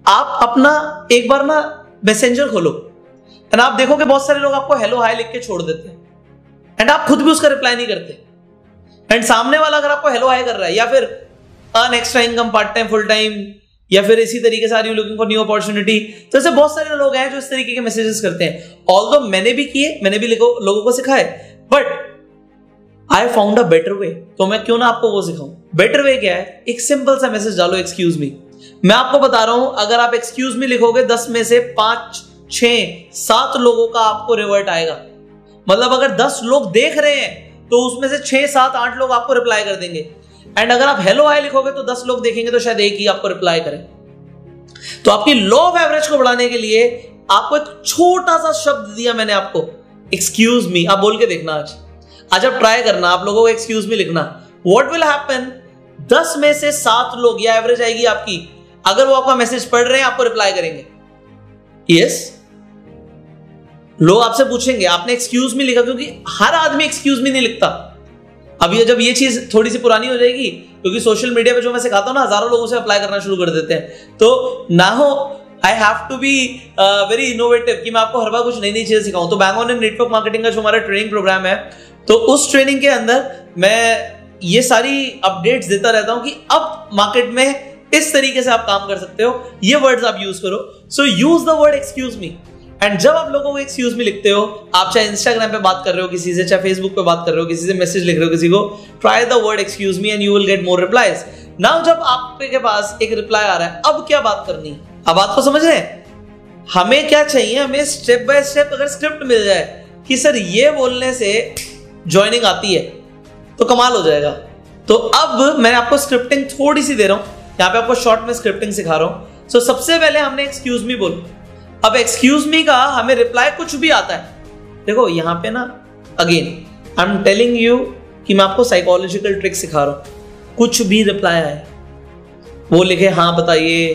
S1: आप अपना एक बार ना मैसेंजर खोलो एंड आप देखोगे बहुत सारे लोग आपको हेलो हाय लिख के छोड़ देते हैं एंड आप खुद भी उसका रिप्लाई नहीं करते, एंड सामने वाला अगर आपको हेलो हाय कर रहा है या फिर earn extra income part time full time या फिर इसी तरीके से are you looking for new opportunity, तो ऐसे बहुत सारे लोग हैं जो इस तरीके के मैसेजेस करते हैं। ऑल्दो मैंने भी किए, मैंने भी लोगों को सिखाए, but I found a better way, तो मैं क्यों ना आपको वो सिखाऊं। बेटर वे क्या है? एक सिंपल सा मैसेज डालो, एक्सक्यूज मी। मैं आपको बता रहा हूं, अगर आप एक्सक्यूज मी लिखोगे 10 में से 5, 6, 7 लोगों का आपको रिवर्ट आएगा। मतलब अगर 10 लोग देख रहे हैं तो उसमें से 6, 7, 8 लोग आपको रिप्लाई कर देंगे, एंड अगर आप हेलो हाय लिखोगे तो 10 लोग देखेंगे तो शायद एक ही आपको रिप्लाई करे। तो आपकी लॉ ऑफ एवरेज को बढ़ाने के लिए आपको एक छोटा सा शब्द दिया मैंने आपको, एक्सक्यूज मी। आप बोल के देखना, आज आप ट्राई करना, आप लोगों को एक्सक्यूज मी लिखना। व्हाट विल हैपन, 10 में से 7 लोग, या एवरेज आएगी आपकी, अगर वो आपका मैसेज पढ़ रहे हैं आपको रिप्लाई करेंगे यस। लोग आपसे पूछेंगे आपने एक्सक्यूज मी लिखा, क्योंकि हर आदमी एक्सक्यूज मी नहीं लिखता। अब ये जब ये चीज थोड़ी सी पुरानी हो जाएगी, क्योंकि सोशल मीडिया पे जो मैं सिखाता हूं ना, हजारों लोगों से अप्लाई करना शुरू कर देते हैं, तो ना हो I have to be very innovative कि मैं आपको हर बार कुछ नई नई चीजें सिखाऊं। तो बैंग ऑन नेटवर्क मार्केटिंग का जो हमारा ट्रेनिंग प्रोग्राम है, तो उस ट्रेनिंग के अंदर मैं ये सारी अपडेट्स देता रहता हूं कि अब मार्केट में इस तरीके से आप काम कर सकते हो, ये वर्ड्स आप यूज करो। So use the word excuse me, and जब आप लोगों को एक्सक्यूज मी लिखते हो, आप चाहे इंस्टाग्राम पे बात कर रहे हो किसी से, चाहे फेसबुक पे बात कर रहे हो किसी से, मैसेज लिख रहे हो किसी को, try the word excuse me and you will get more replies. Now जब आपके पास एक रिप्लाई आ रहा है, अब क्या बात करनी है? अब बात को समझ रहे हैं? हमें क्या चाहिए? हमें स्टेप बाय स्टेप अगर स्क्रिप्ट मिल जाए कि सर ये बोलने से ज्वाइनिंग आती है तो कमाल हो जाएगा। तो अब मैं आपको स्क्रिप्टिंग थोड़ी सी दे रहा हूं, यहाँ पे आपको शॉर्ट में स्क्रिप्टिंग सिखा रहा हूं। सो सबसे पहले हमने एक्सक्यूज मी बोलो। अब एक्सक्यूज मी का हमें रिप्लाई कुछ भी आता है। देखो यहाँ पे ना, again I am telling you कि मैं आपको साइकोलॉजिकल ट्रिक सिखा रहा हूं। कुछ भी रिप्लाई आए, वो लिखे हाँ बताइए,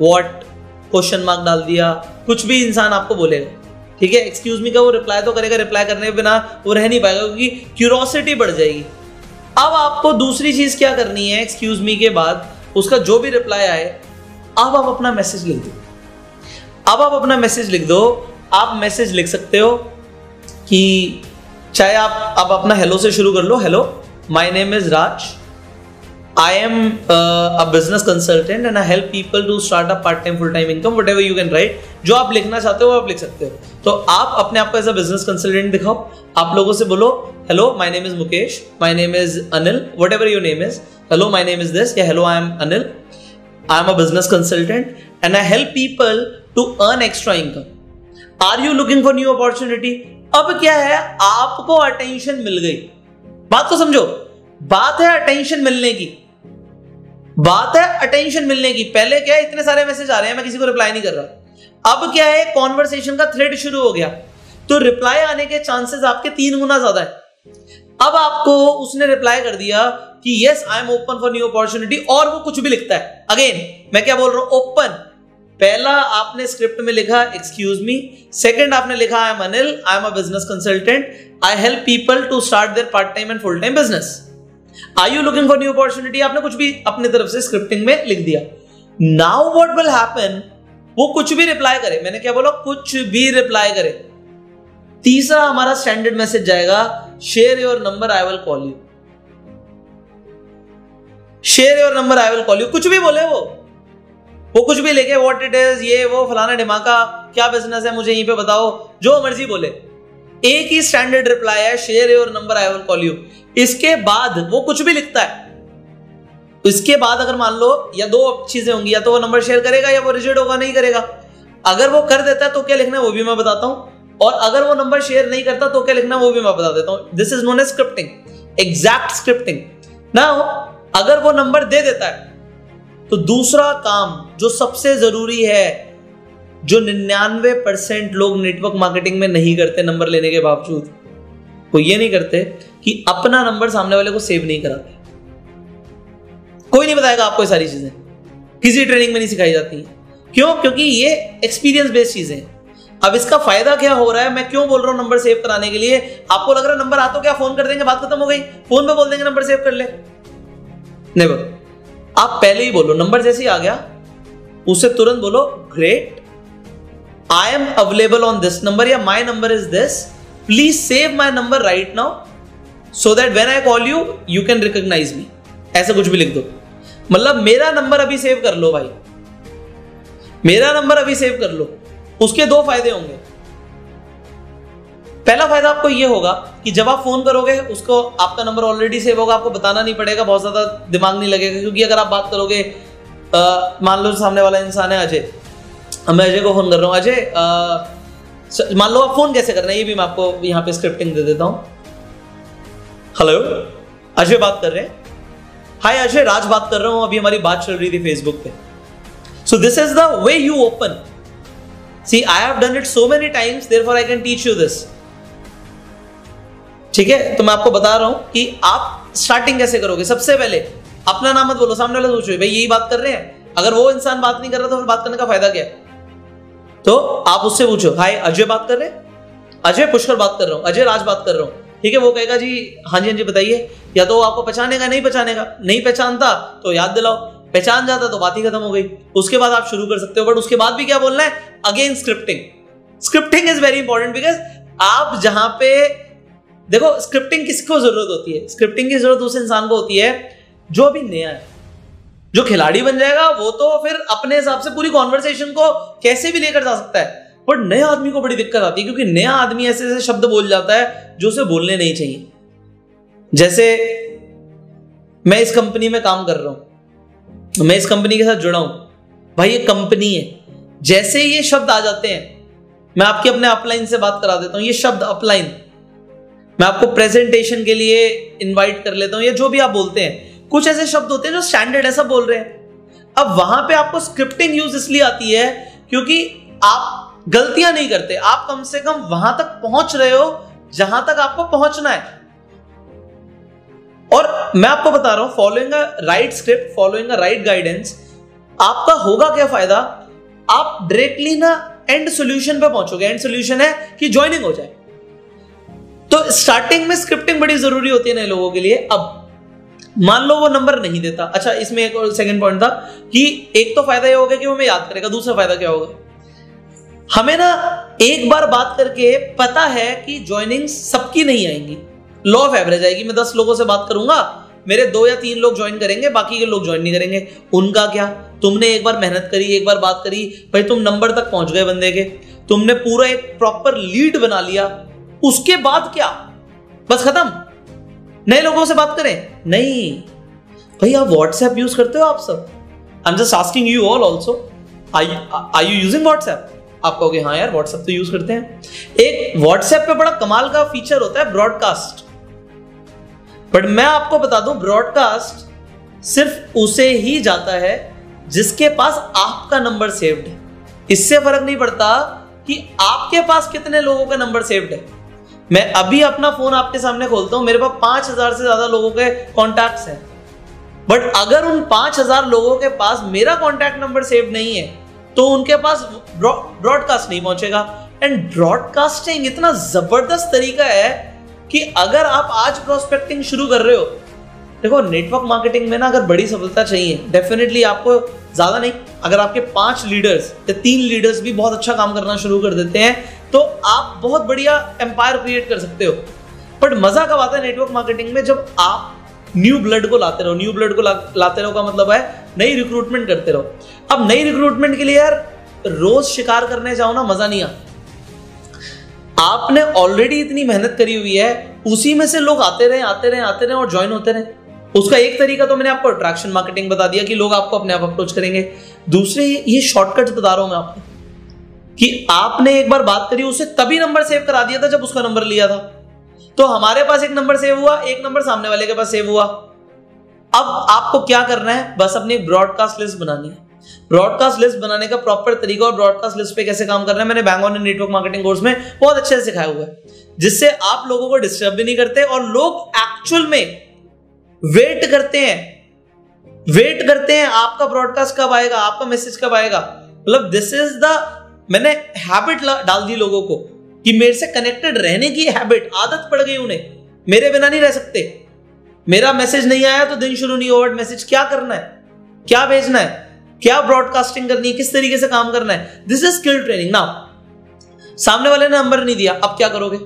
S1: व्हाट, क्वेश्चन मार्क डाल दिया, कुछ भी इंसान आपको बोलेगा, ठीक है। एक्सक्यूज मी का वो रिप्लाई तो करेगा, रिप्लाई करने के बिना वो रह नहीं पाएगा, क्योंकि क्यूरोसिटी बढ़ जाएगी। अब आपको दूसरी चीज क्या करनी है, एक्सक्यूज मी के बाद उसका जो भी रिप्लाई आए, अब आप अपना मैसेज लिख दो। अब आप अपना मैसेज लिख दो। आप मैसेज लिख सकते हो कि चाहे आप अब अपना हेलो से शुरू कर लो, hello my name is Raj, I am a business consultant and I help people to start a part time full time income, whatever you can right. जो आप लिखना चाहते हो आप लिख सकते हो। तो आप अपने आप को एज अ बिजनेस कंसल्टेंट दिखाओ। आप लोगों से बोलो hello my name is Mukesh, my name is Anil, whatever your name is, hello my name is this, या hello I am Anil, I am a business consultant and I help people to earn extra income. Are you looking for new opportunity? अब क्या है, आपको attention मिल गई। बात को समझो, बात है अटेंशन मिलने की, बात है अटेंशन मिलने की। पहले क्या है, इतने सारे मैसेज आ रहे हैं, मैं किसी को रिप्लाई नहीं कर रहा। अब क्या है, कॉन्वर्सेशन का थ्रेड शुरू हो गया, तो रिप्लाई आने के चांसेस आपके 3 गुना ज्यादा है। अब आपको उसने रिप्लाई कर दिया कि yes I am open for new opportunity, और वो कुछ भी लिखता है। अगेन मैं क्या बोल रहा हूं, ओपन। पहला आपने स्क्रिप्ट में लिखा एक्सक्यूज मी, सेकंड आपने लिखा I am Anil, I am a business consultant, I help people to start their part time and full time business, are you looking for new opportunity. आपने कुछ भी अपनी तरफ से स्क्रिप्टिंग में लिख दिया। नाउ व्हाट विल हैपन, वो कुछ भी रिप्लाई करे, मैंने क्या बोला, कुछ भी रिप्लाई करे। तीसरा हमारा स्टैंडर्ड मैसेज जाएगा, share your number I will call you, share your number I will call you. कुछ भी बोले वो कुछ भी लेके, व्हाट इट इज, ये वो फलाना ढिमाका, क्या बिजनेस है मुझे यहीं पे बताओ, जो मर्जी बोले। एक ही स्टैंडर्ड रिप्लाई है, share your number I will call you. इसके बाद वो कुछ भी लिखता है, इसके बाद अगर मान लो या दो चीजें होंगी, या तो वो नंबर शेयर करेगा या वो रिजेक्ट होगा, नहीं करेगा। अगर वो कर देता है तो क्या लिखना है वो भी मैं बताता हूं, और अगर वो नंबर शेयर नहीं करता तो क्या लिखना है वो भी मैं बता देता हूं। This is known as scripting, exact scripting. Now अगर वो नंबर दे देता है तो दूसरा काम जो सबसे जरूरी है, जो 99% लोग नेटवर्क मार्केटिंग में नहीं करते नंबर लेने के बावजूद, वो ये नहीं करते कि अपना नंबर सामने वाले को सेव नहीं कराते। कोई नहीं बताएगा आपको ये सारी चीजें, किसी ट्रेनिंग में नहीं सिखाई जाती है। क्यों? क्योंकि ये एक्सपीरियंस बेस्ड चीजें हैं। अब इसका फायदा क्या हो रहा है, मैं क्यों बोल रहा हूं नंबर सेव कराने के लिए। आपको लग रहा है नंबर आ तो क्या फोन कर देंगे, बात खत्म हो गई, फोन पे बोल देंगे नंबर सेव कर ले। नेवर। आप पहले ही बोलो, नंबर जैसे ही आ गया उसे तुरंत बोलो, great, I am available on this number, या my number is this, please save my number right now so that when I call you you can recognise me. ऐसा कुछ भी लिख दो, मतलब मेरा नंबर अभी सेव कर लो भाई, मेरा नंबर अभी सेव कर लो। उसके दो फायदे होंगे। पहला फायदा आपको यह होगा कि जब आप फोन करोगे उसको आपका नंबर ऑलरेडी सेव होगा, आपको बताना नहीं पड़ेगा, बहुत ज्यादा दिमाग नहीं लगेगा। क्योंकि अगर आप बात करोगे, मान लो सामने वाला इंसान है अजय, मैं अजय को फोन कर रहा हूं, अजय मान लो आप फोन कैसे करना है ये भी मैं आपको यहां पे स्क्रिप्टिंग दे देता हूं। हेलो, अजय बात कर रहे हैं। हाय अजय, राज बात कर रहा हूं, अभी हमारी बात चल रही थी फेसबुक पे। So this is the way you open. See, I have done it so many times, therefore I can teach you this. ठीक है, तो मैं आपको बता रहा हूं कि आप स्टार्टिंग कैसे करोगे। सबसे पहले अपना नाम मत बोलो, सामने वाला सोचो भाई यही बात कर रहे हैं। अगर वो इंसान बात नहीं कर रहा तो फिर बात करने का फायदा क्या है। तो आप उससे पूछो, हाय अजय बात कर रहे हैं, अजय पुष्कर बात कर रहा हूं, अजय राज बात कर रहा हूं। ठीक है, वो कहेगा जी हाँ जी बताइए, या तो वो आपको पहचानेगा, नहीं पहचानेगा, नहीं पहचानता तो याद दिलाओ, पहचान जाता तो बात ही खत्म हो गई। उसके बाद आप शुरू कर सकते हो। बट उसके बाद भी क्या बोलना है, again scripting. Scripting is very important, because आप जहां पे देखो, स्क्रिप्टिंग किसको जरूरत होती है, स्क्रिप्टिंग की जरूरत उस इंसान को होती है जो अभी नया है। जो खिलाड़ी बन जाएगा वो तो फिर अपने हिसाब से पूरी कॉन्वर्सेशन को कैसे भी लेकर जा सकता है। बट नए आदमी को बड़ी दिक्कत आती है, क्योंकि नया आदमी ऐसे ऐसे शब्द बोल जाता है जो उसे बोलने नहीं चाहिए। जैसे मैं इस कंपनी में काम कर रहा हूं, मैं इस कंपनी के साथ जुड़ा हूं, भाई ये कंपनी है। जैसे ही ये शब्द आ जाते हैं, मैं आपके अपने अपलाइन से बात करा देता हूं, ये शब्द अपलाइन, मैं आपको प्रेजेंटेशन के लिए इनवाइट कर लेता हूं, या जो भी आप बोलते हैं, कुछ ऐसे शब्द होते हैं जो स्टैंडर्ड है, सब बोल रहे हैं। अब वहां पे आपको स्क्रिप्टिंग यूज इसलिए आती है क्योंकि आप गलतियां नहीं करते, आप कम से कम वहां तक पहुंच रहे हो जहां तक आपको पहुंचना है। और मैं आपको बता रहा हूं, following a right script, following a right guidance, आपका होगा क्या फायदा, आप डायरेक्टली ना एंड सॉल्यूशन पे पहुंचोगे। एंड सॉल्यूशन है कि ज्वाइनिंग हो जाए। तो स्टार्टिंग में स्क्रिप्टिंग बड़ी जरूरी होती है नए लोगों के लिए। अब मान लो वो नंबर नहीं देता, अच्छा इसमें एक और सेकंड पॉइंट था कि एक तो फायदा ये होगा कि वो हमें याद करेगा, दूसरा फायदा क्या होगा, हमें ना एक बार बात करके पता है कि ज्वाइनिंग सबकी नहीं आएंगी, लॉ ऑफ एवरेज आएगी। मैं 10 लोगों से बात करूंगा, मेरे 2 या 3 लोग ज्वाइन करेंगे, बाकी के लोग ज्वाइन नहीं करेंगे। उनका क्या, तुमने एक बार मेहनत करी, एक बार बात करी, भाई तुम नंबर तक पहुंच गए बंदे के, तुमने पूरा एक प्रॉपर लीड बना लिया, उसके बाद क्या, बस खत्म, नए लोगों से बात करें? नहीं भाई, आप व्हाट्सएप यूज करते हो आप सब? I am just asking you all also, are you using WhatsApp? आप कहोगे हाँ यार व्हाट्सएप तो यूज करते हैं। एक व्हाट्सएप पे बड़ा कमाल का फीचर होता है ब्रॉडकास्ट, बट मैं आपको बता दूं ब्रॉडकास्ट सिर्फ उसे ही जाता है जिसके पास आपका नंबर सेव्ड है। इससे फर्क नहीं पड़ता कि आपके पास कितने लोगों का नंबर सेव्ड है। मैं अभी अपना फोन आपके सामने खोलता हूं, मेरे पास 5000 से ज्यादा लोगों के कॉन्टैक्ट्स हैं, बट अगर उन 5000 लोगों के पास मेरा कॉन्टैक्ट नंबर सेव नहीं है तो उनके पास ब्रॉडकास्ट नहीं पहुंचेगा। एंड ब्रॉडकास्टिंग इतना जबरदस्त तरीका है कि अगर आप आज प्रोस्पेक्टिंग शुरू कर रहे हो, देखो नेटवर्क मार्केटिंग में ना अगर बड़ी सफलता चाहिए डेफिनेटली आपको ज्यादा नहीं, अगर आपके 5 लीडर्स या 3 लीडर्स भी बहुत अच्छा काम करना शुरू कर देते हैं तो आप बहुत बढ़िया एम्पायर क्रिएट कर सकते हो। बट मजा कब आता है नेटवर्क मार्केटिंग में, जब आप न्यू ब्लड को लाते रहो। न्यू ब्लड को लाते रहो का मतलब है नई रिक्रूटमेंट करते रहो। अब नई रिक्रूटमेंट के लिए यार रोज शिकार करने जाओ ना, मजा नहीं आता। आपने ऑलरेडी इतनी मेहनत करी हुई है, उसी में से लोग आते रहे और ज्वाइन होते रहे। उसका एक तरीका तो मैंने आपको अट्रैक्शन मार्केटिंग बता दिया कि लोग आपको अपने आप अप्रोच करेंगे। दूसरे ये शॉर्टकट बता रहा हूं मैं आपको कि आपने एक बार बात करी, उसे तभी नंबर सेव करा दिया था जब उसका नंबर लिया था। तो हमारे पास एक नंबर सेव हुआ, एक नंबर सामने वाले के पास सेव हुआ। अब आपको क्या करना है, बस अपनी ब्रॉडकास्ट लिस्ट बनानी है। ब्रॉडकास्ट लिस्ट बनाने का प्रॉपर तरीका और ब्रॉडकास्ट लिस्ट पे कैसे काम करना है मैंने bang on network marketing course में बहुत अच्छे से सिखाया हुआ है, जिससे आप लोगों को डिस्टर्ब भी नहीं करते और लोग एक्चुअल में वेट करते हैं आपका ब्रॉडकास्ट कब आएगा, आपका मैसेज कब आएगा। मतलब दिस इज द, मैंने हैबिट डाल दी लोगों को कि मेरे से कनेक्टेड रहने की हैबिट, आदत पड़ गई उन्हें, मेरे बिना नहीं रह सकते। मेरा मैसेज नहीं आया तो दिन शुरू नहीं होगा। मैसेज क्या करना है, क्या भेजना है, क्या ब्रॉडकास्टिंग करनी है, किस तरीके से काम करना है, this is skill training. Now सामने वाले ने नंबर नहीं दिया, अब क्या करोगे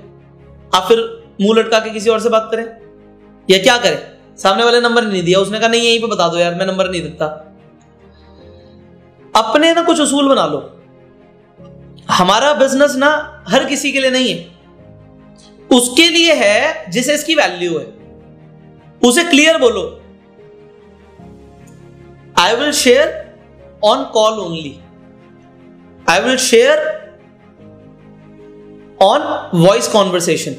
S1: आप? फिर मुंह लटका के किसी और से बात करें या क्या करें? सामने वाले नंबर नहीं दिया, उसने कहा नहीं यहीं पे बता दो यार, मैं नंबर नहीं देता। अपने ना कुछ उसूल बना लो। हमारा बिजनेस ना हर किसी के लिए नहीं है, उसके लिए है जिसे इसकी वैल्यू है। उसे क्लियर बोलो, I will share on call only, I will share on voice conversation.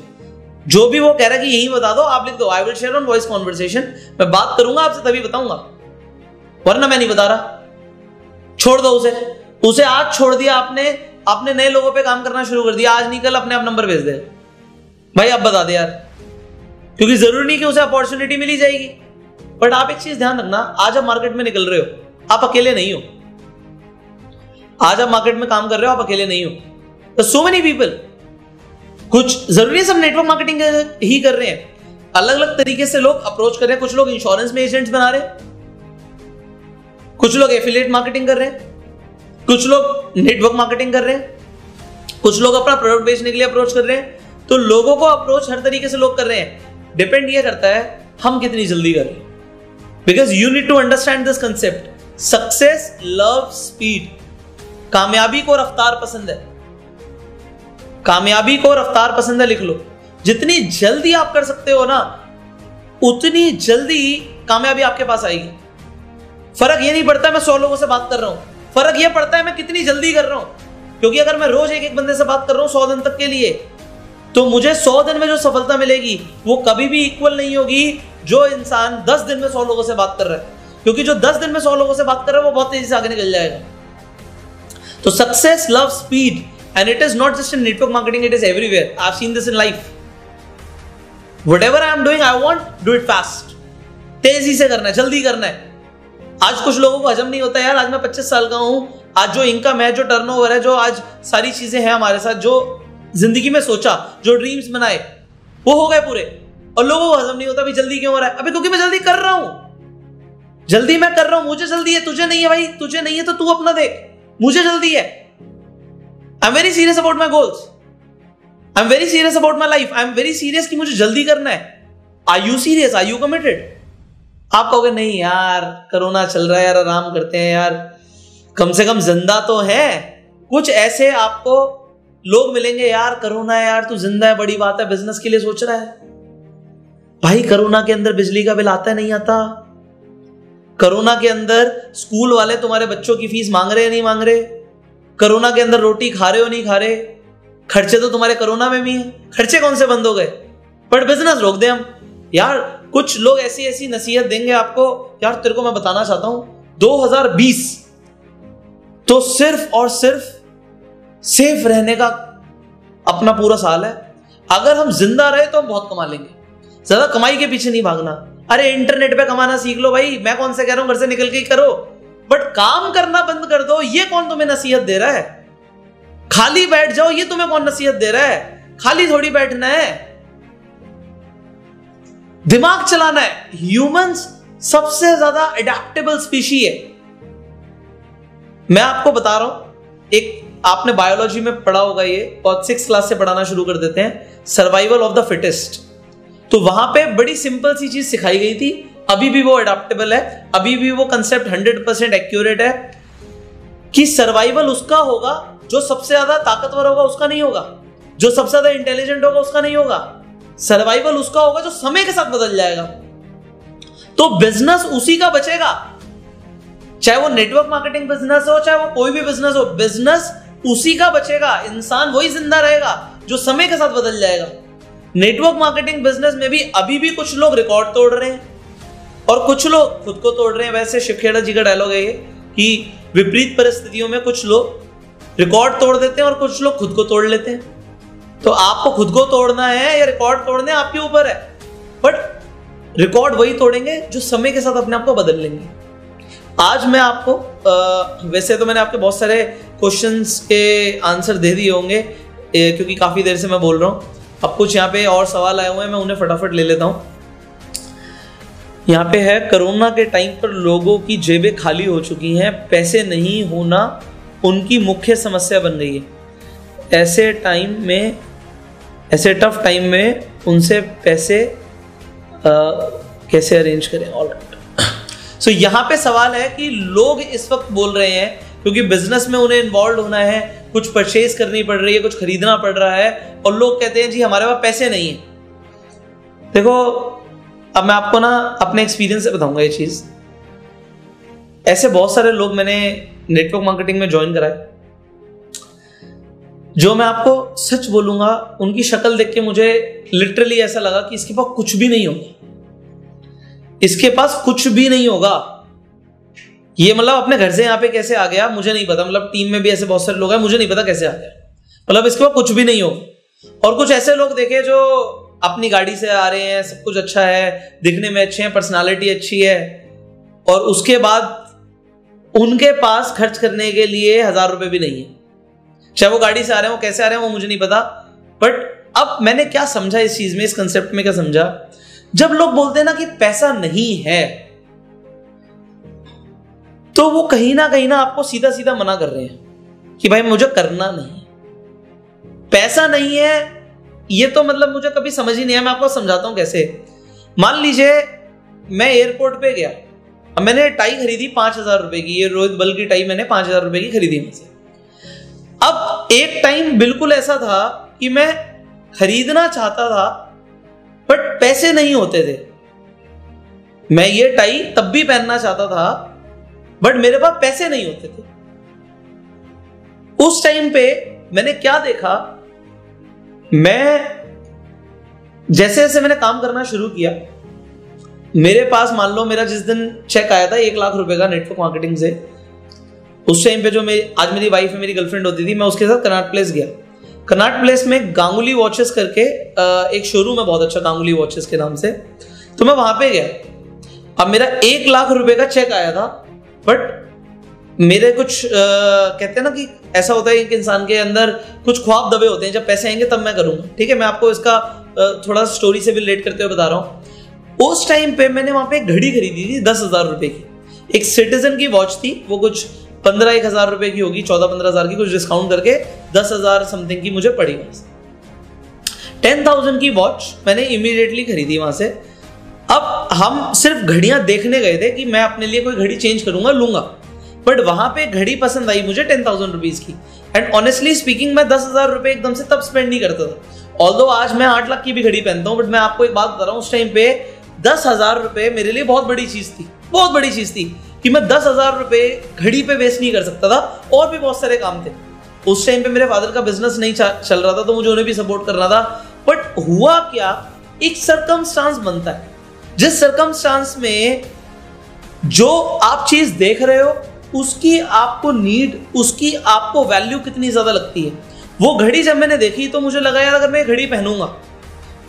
S1: जो भी वो कह रहा है कि यही बता दो, आप लिख दो I will share on voice conversation. मैं बात करूंगा आपसे तभी बताऊंगा, वरना मैं नहीं बता रहा। छोड़ दो उसे आज छोड़ दिया आपने नए लोगों पे काम करना शुरू कर दिया। आज नहीं कल अपने आप नंबर भेज दे भाई, अब बता दे यार, क्योंकि जरूरी नहीं कि उसे अपॉर्चुनिटी मिली जाएगी। बट आप एक चीज ध्यान रखना, आज आप मार्केट में निकल रहे हो, आप अकेले नहीं हो। आज आप मार्केट में काम कर रहे हो, आप अकेले नहीं हो। सो मेनी पीपल, कुछ जरूरी है सब नेटवर्क मार्केटिंग ही कर रहे हैं, अलग अलग तरीके से लोग अप्रोच कर रहे हैं। कुछ लोग इंश्योरेंस में एजेंट्स बना रहे हैं, कुछ लोग एफिलिएट मार्केटिंग कर रहे हैं, कुछ लोग नेटवर्क मार्केटिंग कर रहे हैं, कुछ लोग अपना प्रोडक्ट बेचने के लिए अप्रोच कर रहे हैं। तो लोगों को अप्रोच हर तरीके से लोग कर रहे हैं, डिपेंड ये करता है हम कितनी जल्दी कर रहे हैं। Because you need to understand this concept, success love speed. कामयाबी को रफ्तार पसंद है, कामयाबी को रफ्तार पसंद है, लिख लो। जितनी जल्दी आप कर सकते हो ना, उतनी जल्दी कामयाबी आपके पास आएगी। फर्क ये नहीं पड़ता मैं 100 लोगों से बात कर रहा हूं, फर्क ये पड़ता है मैं कितनी जल्दी कर रहा हूं। क्योंकि अगर मैं रोज एक बंदे से बात कर रहा हूं 100 दिन तक के लिए, तो मुझे 100 दिन में जो सफलता मिलेगी वो कभी भी इक्वल नहीं होगी जो इंसान 10 दिन में 100 लोगों से बात कर रहा है। क्योंकि जो 10 दिन में 100 लोगों से बात कर रहा है वो बहुत तेजी से आगे निकल जाएगा। तो success love speed, and it is not just in network marketing, it is everywhere. I've seen this in life. Whatever I am doing, I want do it fast. तेजी से करना है, जल्दी करना है। आज कुछ लोगों को हजम नहीं होता यार, आज मैं 25 साल का हूं, आज जो इनकम है, जो टर्नओवर है, जो आज सारी चीजें हैं हमारे साथ, जो जिंदगी में सोचा, जो ड्रीम्स बनाए, वो हो गए पूरे, और लोगों को हजम नहीं होता। अभी जल्दी क्यों हो रहा है? अभी क्योंकि मैं जल्दी कर रहा हूं, जल्दी मैं कर रहा हूं, मुझे जल्दी है, तुझे नहीं है भाई, तुझे नहीं है तो तू अपना देख, मुझे जल्दी है। I'm very serious about my goals. I'm very serious about my life. I'm very serious कि मुझे जल्दी करना है। Are you serious? Are you committed? आप कहोगे नहीं यार, कोरोना चल रहा है यार, आराम करते हैं यार, कम से कम जिंदा तो है। कुछ ऐसे आपको लोग मिलेंगे, यार कोरोना है यार, तू जिंदा है, बड़ी बात है, बिजनेस के लिए सोच रहा है। भाई कोरोना के अंदर बिजली का बिल आता है नहीं आता? कोरोना के अंदर स्कूल वाले तुम्हारे बच्चों की फीस मांग रहे हैं नहीं मांग रहे? कोरोना के अंदर रोटी खा रहे हो नहीं खा रहे, खर्चे तो तुम्हारे कोरोना में भी हैं, खर्चे कौन से बंद हो गए, बट बिजनेस रोक दे हम। यार कुछ लोग ऐसी ऐसी नसीहत देंगे आपको, यार तेरे को मैं बताना चाहता हूं 2020 तो सिर्फ और सिर्फ सेफ रहने का अपना पूरा साल है। अगर हम जिंदा रहे तो हम बहुत कमा लेंगे, ज्यादा कमाई के पीछे नहीं भागना। अरे इंटरनेट पे कमाना सीख लो भाई, मैं कौन से कह रहा हूं घर से निकल के ही करो, बट काम करना बंद कर दो। ये कौन तुम्हें नसीहत दे रहा है? खाली बैठ जाओ, ये तुम्हें कौन नसीहत दे रहा है? खाली थोड़ी बैठना है, दिमाग चलाना है। ह्यूमंस सबसे ज्यादा अडेप्टेबल स्पीशी है। मैं आपको बता रहा हूं, एक आपने बायोलॉजी में पढ़ा होगा, ये और 6th क्लास से पढ़ाना शुरू कर देते हैं, सर्वाइवल ऑफ द फिटेस्ट। तो वहां पे बड़ी सिंपल सी चीज सिखाई गई थी, अभी भी वो अडेप्टेबल है, अभी भी वो कंसेप्ट 100% एक्यूरेट है कि सर्वाइवल उसका होगा जो सबसे ज्यादा ताकतवर होगा, उसका नहीं होगा। जो सबसे ज्यादा इंटेलिजेंट होगा उसका नहीं होगा। सर्वाइवल उसका होगा जो समय के साथ बदल जाएगा। तो बिजनेस उसी का बचेगा, चाहे वो नेटवर्क मार्केटिंग बिजनेस हो, चाहे वो कोई भी बिजनेस हो, बिजनेस उसी का बचेगा। इंसान वही जिंदा रहेगा जो समय के साथ बदल जाएगा। नेटवर्क मार्केटिंग बिजनेस में भी अभी भी कुछ लोग रिकॉर्ड तोड़ रहे हैं और कुछ लोग खुद को तोड़ रहे हैं। वैसे शिव खेड़ा जी का डायलॉग है ये कि विपरीत परिस्थितियों में कुछ लोग रिकॉर्ड तोड़ देते हैं और कुछ लोग खुद को तोड़ लेते हैं। तो आपको खुद को तोड़ना है या रिकॉर्ड तोड़ने आपके ऊपर है, बट रिकॉर्ड वही तोड़ेंगे जो समय के साथ अपने आप को बदल लेंगे। आज मैं आपको वैसे तो मैंने आपके बहुत सारे क्वेश्चंस के आंसर दे दिए होंगे क्योंकि काफी देर से मैं बोल रहा हूं। अब कुछ यहाँ पे और सवाल आए हुए हैं, मैं उन्हें फटाफट ले लेता हूं। यहाँ पे है, कोरोना के टाइम पर लोगों की जेबें खाली हो चुकी हैं, पैसे नहीं होना उनकी मुख्य समस्या बन गई है। ऐसे टफ टाइम में उनसे पैसे कैसे अरेंज करें? ऑलराइट, सो यहाँ पे सवाल है कि लोग इस वक्त बोल रहे हैं क्योंकि बिजनेस में उन्हें इन्वॉल्व होना है, कुछ परचेज करनी पड़ रही है, कुछ खरीदना पड़ रहा है, और लोग कहते हैं जी हमारे पास पैसे नहीं है। देखो, अब मैं आपको ना अपने एक्सपीरियंस से बताऊंगा ये चीज। ऐसे बहुत सारे लोग मैंने नेटवर्क मार्केटिंग में ज्वाइन कराए, जो मैं आपको सच बोलूंगा, उनकी शक्ल देख के मुझे लिटरली ऐसा लगा कि इसके पास कुछ भी नहीं होगा, इसके पास कुछ भी नहीं होगा। ये मतलब अपने घर से यहाँ पे कैसे आ गया मुझे नहीं पता, मतलब टीम में भी ऐसे बहुत सारे लोग हैं, मुझे नहीं पता कैसे आ गया, मतलब इसके पास कुछ भी नहीं होगा। और कुछ ऐसे लोग देखे जो अपनी गाड़ी से आ रहे हैं, सब कुछ अच्छा है, दिखने में अच्छे हैं, पर्सनालिटी अच्छी है, और उसके बाद उनके पास खर्च करने के लिए 1000 रुपए भी नहीं है। चाहे वो गाड़ी से आ रहे हो, कैसे आ रहे हो, वो मुझे नहीं पता। बट अब मैंने क्या समझा इस चीज में, इस कंसेप्ट में क्या समझा, जब लोग बोलते हैं ना कि पैसा नहीं है, तो वो कहीं ना आपको सीधा सीधा मना कर रहे हैं कि भाई मुझे करना नहीं, पैसा नहीं है। ये तो मतलब मुझे कभी समझ ही नहीं है। मैं आपको समझाता हूं कैसे। मान लीजिए मैं एयरपोर्ट पे गया, अब मैंने टाई खरीदी 5000 रुपए की, ये रोहित बल की टाई मैंने 5000 रुपए की खरीदी मुझसे। अब एक टाइम बिल्कुल ऐसा था कि मैं खरीदना चाहता था बट पैसे नहीं होते थे। मैं ये टाई तब भी पहनना चाहता था बट मेरे पास पैसे नहीं होते थे। उस टाइम पे मैंने क्या देखा, मैं जैसे जैसे मैंने काम करना शुरू किया, मेरे पास मान लो मेरा जिस दिन चेक आया था 1 लाख रुपए का नेटवर्क मार्केटिंग से, उस टाइम पे जो आज मेरी वाइफ है, मेरी गर्लफ्रेंड होती थी, मैं उसके साथ कनॉट प्लेस गया। कनॉट प्लेस में गांगुली वॉचेस करके एक शोरूम है बहुत अच्छा, गांगुली वॉचेस के नाम से, तो मैं वहां पे गया। अब मेरा 1 लाख रुपए का चेक आया था, बट मेरे कुछ कहते हैं ना कि ऐसा होता है कि इंसान के अंदर कुछ ख्वाब दबे होते हैं, जब पैसे आएंगे तब मैं करूंगा। ठीक है, मैं आपको इसका थोड़ा स्टोरी से भी रिलेट करते हुए बता रहा हूँ। उस टाइम पे मैंने वहां पे एक घड़ी खरीदी थी 10,000 रुपए की, एक सिटीजन की वॉच थी, वो कुछ 15-1,000 रुपए की होगी, 14-15 हजार की, कुछ डिस्काउंट करके 10,000 समथिंग की मुझे पड़ी। 10,000 की वॉच मैंने इमीडिएटली खरीदी वहां से। अब हम सिर्फ घड़ियां देखने गए थे कि मैं अपने लिए कोई घड़ी चेंज करूंगा, लूंगा, बट वहां पे घड़ी पसंद आई मुझे 10,000 रुपीज की। एंड ऑनेस्टली स्पीकिंग मैं 10,000 रुपए एकदम से तब स्पेंड नहीं करता था। ऑल्दो आज मैं 8 लाख की भी घड़ी पहनता हूं, बट मैं आपको एक बात बता रहा हूं, उस टाइम पे 10,000 रुपए मेरे लिए बहुत बड़ी चीज थी, बहुत बड़ी चीज थी कि मैं 10,000 रुपए घड़ी पे वेस्ट नहीं कर सकता था, और भी बहुत सारे काम थे। उस टाइम पे मेरे फादर का बिजनेस नहीं चल रहा था, तो मुझे उन्हें भी सपोर्ट करना था। बट हुआ क्या, एक सर्कमस्टांस बनता है, जिस सर्कमस्टांस में जो आप चीज देख रहे हो उसकी आपको नीड, उसकी आपको वैल्यू कितनी ज्यादा लगती है। वो घड़ी जब मैंने देखी तो मुझे लगा यार अगर मैं घड़ी पहनूंगा,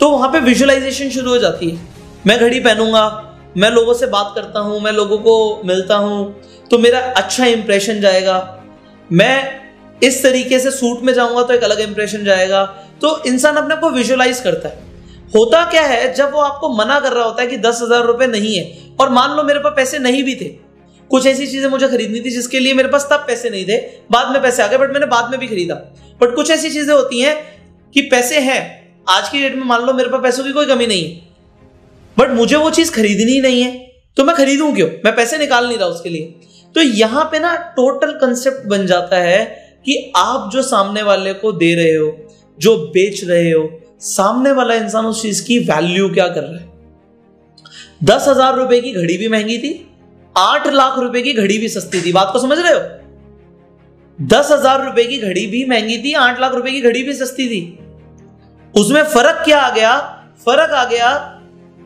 S1: तो वहां पे विजुअलाइजेशन शुरू हो जाती है। मैं घड़ी पहनूंगा, मैं लोगों से बात करता हूं, मैं लोगों को मिलता हूं, तो मेरा अच्छा इंप्रेशन जाएगा। मैं इस तरीके से सूट में जाऊंगा तो एक अलग इंप्रेशन जाएगा। तो इंसान अपने आप को विजुअलाइज करता है। होता क्या है, जब वो आपको मना कर रहा होता है कि 10,000 रुपए नहीं है, और मान लो मेरे पास पैसे नहीं भी थे, कुछ ऐसी चीजें मुझे खरीदनी थी जिसके लिए मेरे पास तब पैसे नहीं थे, बाद में पैसे आ गए, बट मैंने बाद में भी खरीदा। बट कुछ ऐसी चीजें होती हैं कि पैसे हैं, आज की डेट में मान लो मेरे पास पैसों की कोई कमी नहीं है, बट मुझे वो चीज खरीदनी ही नहीं है, तो मैं खरीदूं क्यों, मैं पैसे निकाल नहीं रहा उसके लिए। तो यहां पे ना टोटल कंसेप्ट बन जाता है कि आप जो सामने वाले को दे रहे हो, जो बेच रहे हो, सामने वाला इंसान उस चीज की वैल्यू क्या कर रहा है। 10,000 रुपए की घड़ी भी महंगी थी, 8 लाख रुपए की घड़ी भी सस्ती थी। बात को समझ रहे हो? 10,000 रुपए की घड़ी भी महंगी थी, 8 लाख रुपए की घड़ी भी सस्ती थी। उसमें फर्क क्या आ गया? फर्क आ गया,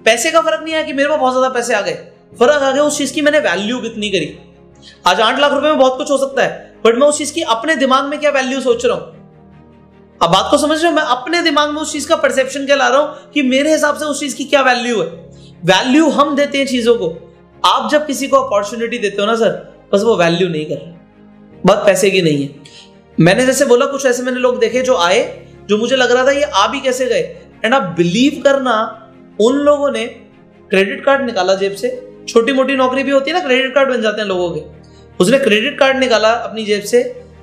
S1: पैसे का फर्क नहीं आया कि मेरे पास बहुत ज्यादा पैसे आ गए, फर्क आ गया उस चीज की मैंने वैल्यू कितनी करी। आज 8 लाख रुपए में बहुत कुछ हो सकता है, बट मैं उस चीज की अपने दिमाग में क्या वैल्यू सोच रहा हूं। अब बात को समझ रहे हो? मैं अपने दिमाग में उस चीज का परसेप्शन क्या ला रहा हूं कि मेरे हिसाब से उस चीज की क्या वैल्यू है। वैल्यू हम देते हैं चीजों को। आप जब किसी को अपॉर्चुनिटी देते हो ना सर, बस वो वैल्यू नहीं कर रहा, बात पैसे की नहीं है। मैंने जैसे बोला, कुछ ऐसे मैंने लोग देखे जो आए, जो मुझे लग रहा था ये आ भी कैसे गए, एंड आप बिलीव करना, उन लोगों ने क्रेडिट कार्ड निकाला जेब से, छोटी मोटी नौकरी भी होती है ना, क्रेडिट कार्ड बन जाते हैं लोगों के। उसने क्रेडिट कार्ड निकाला अपनी जेब से,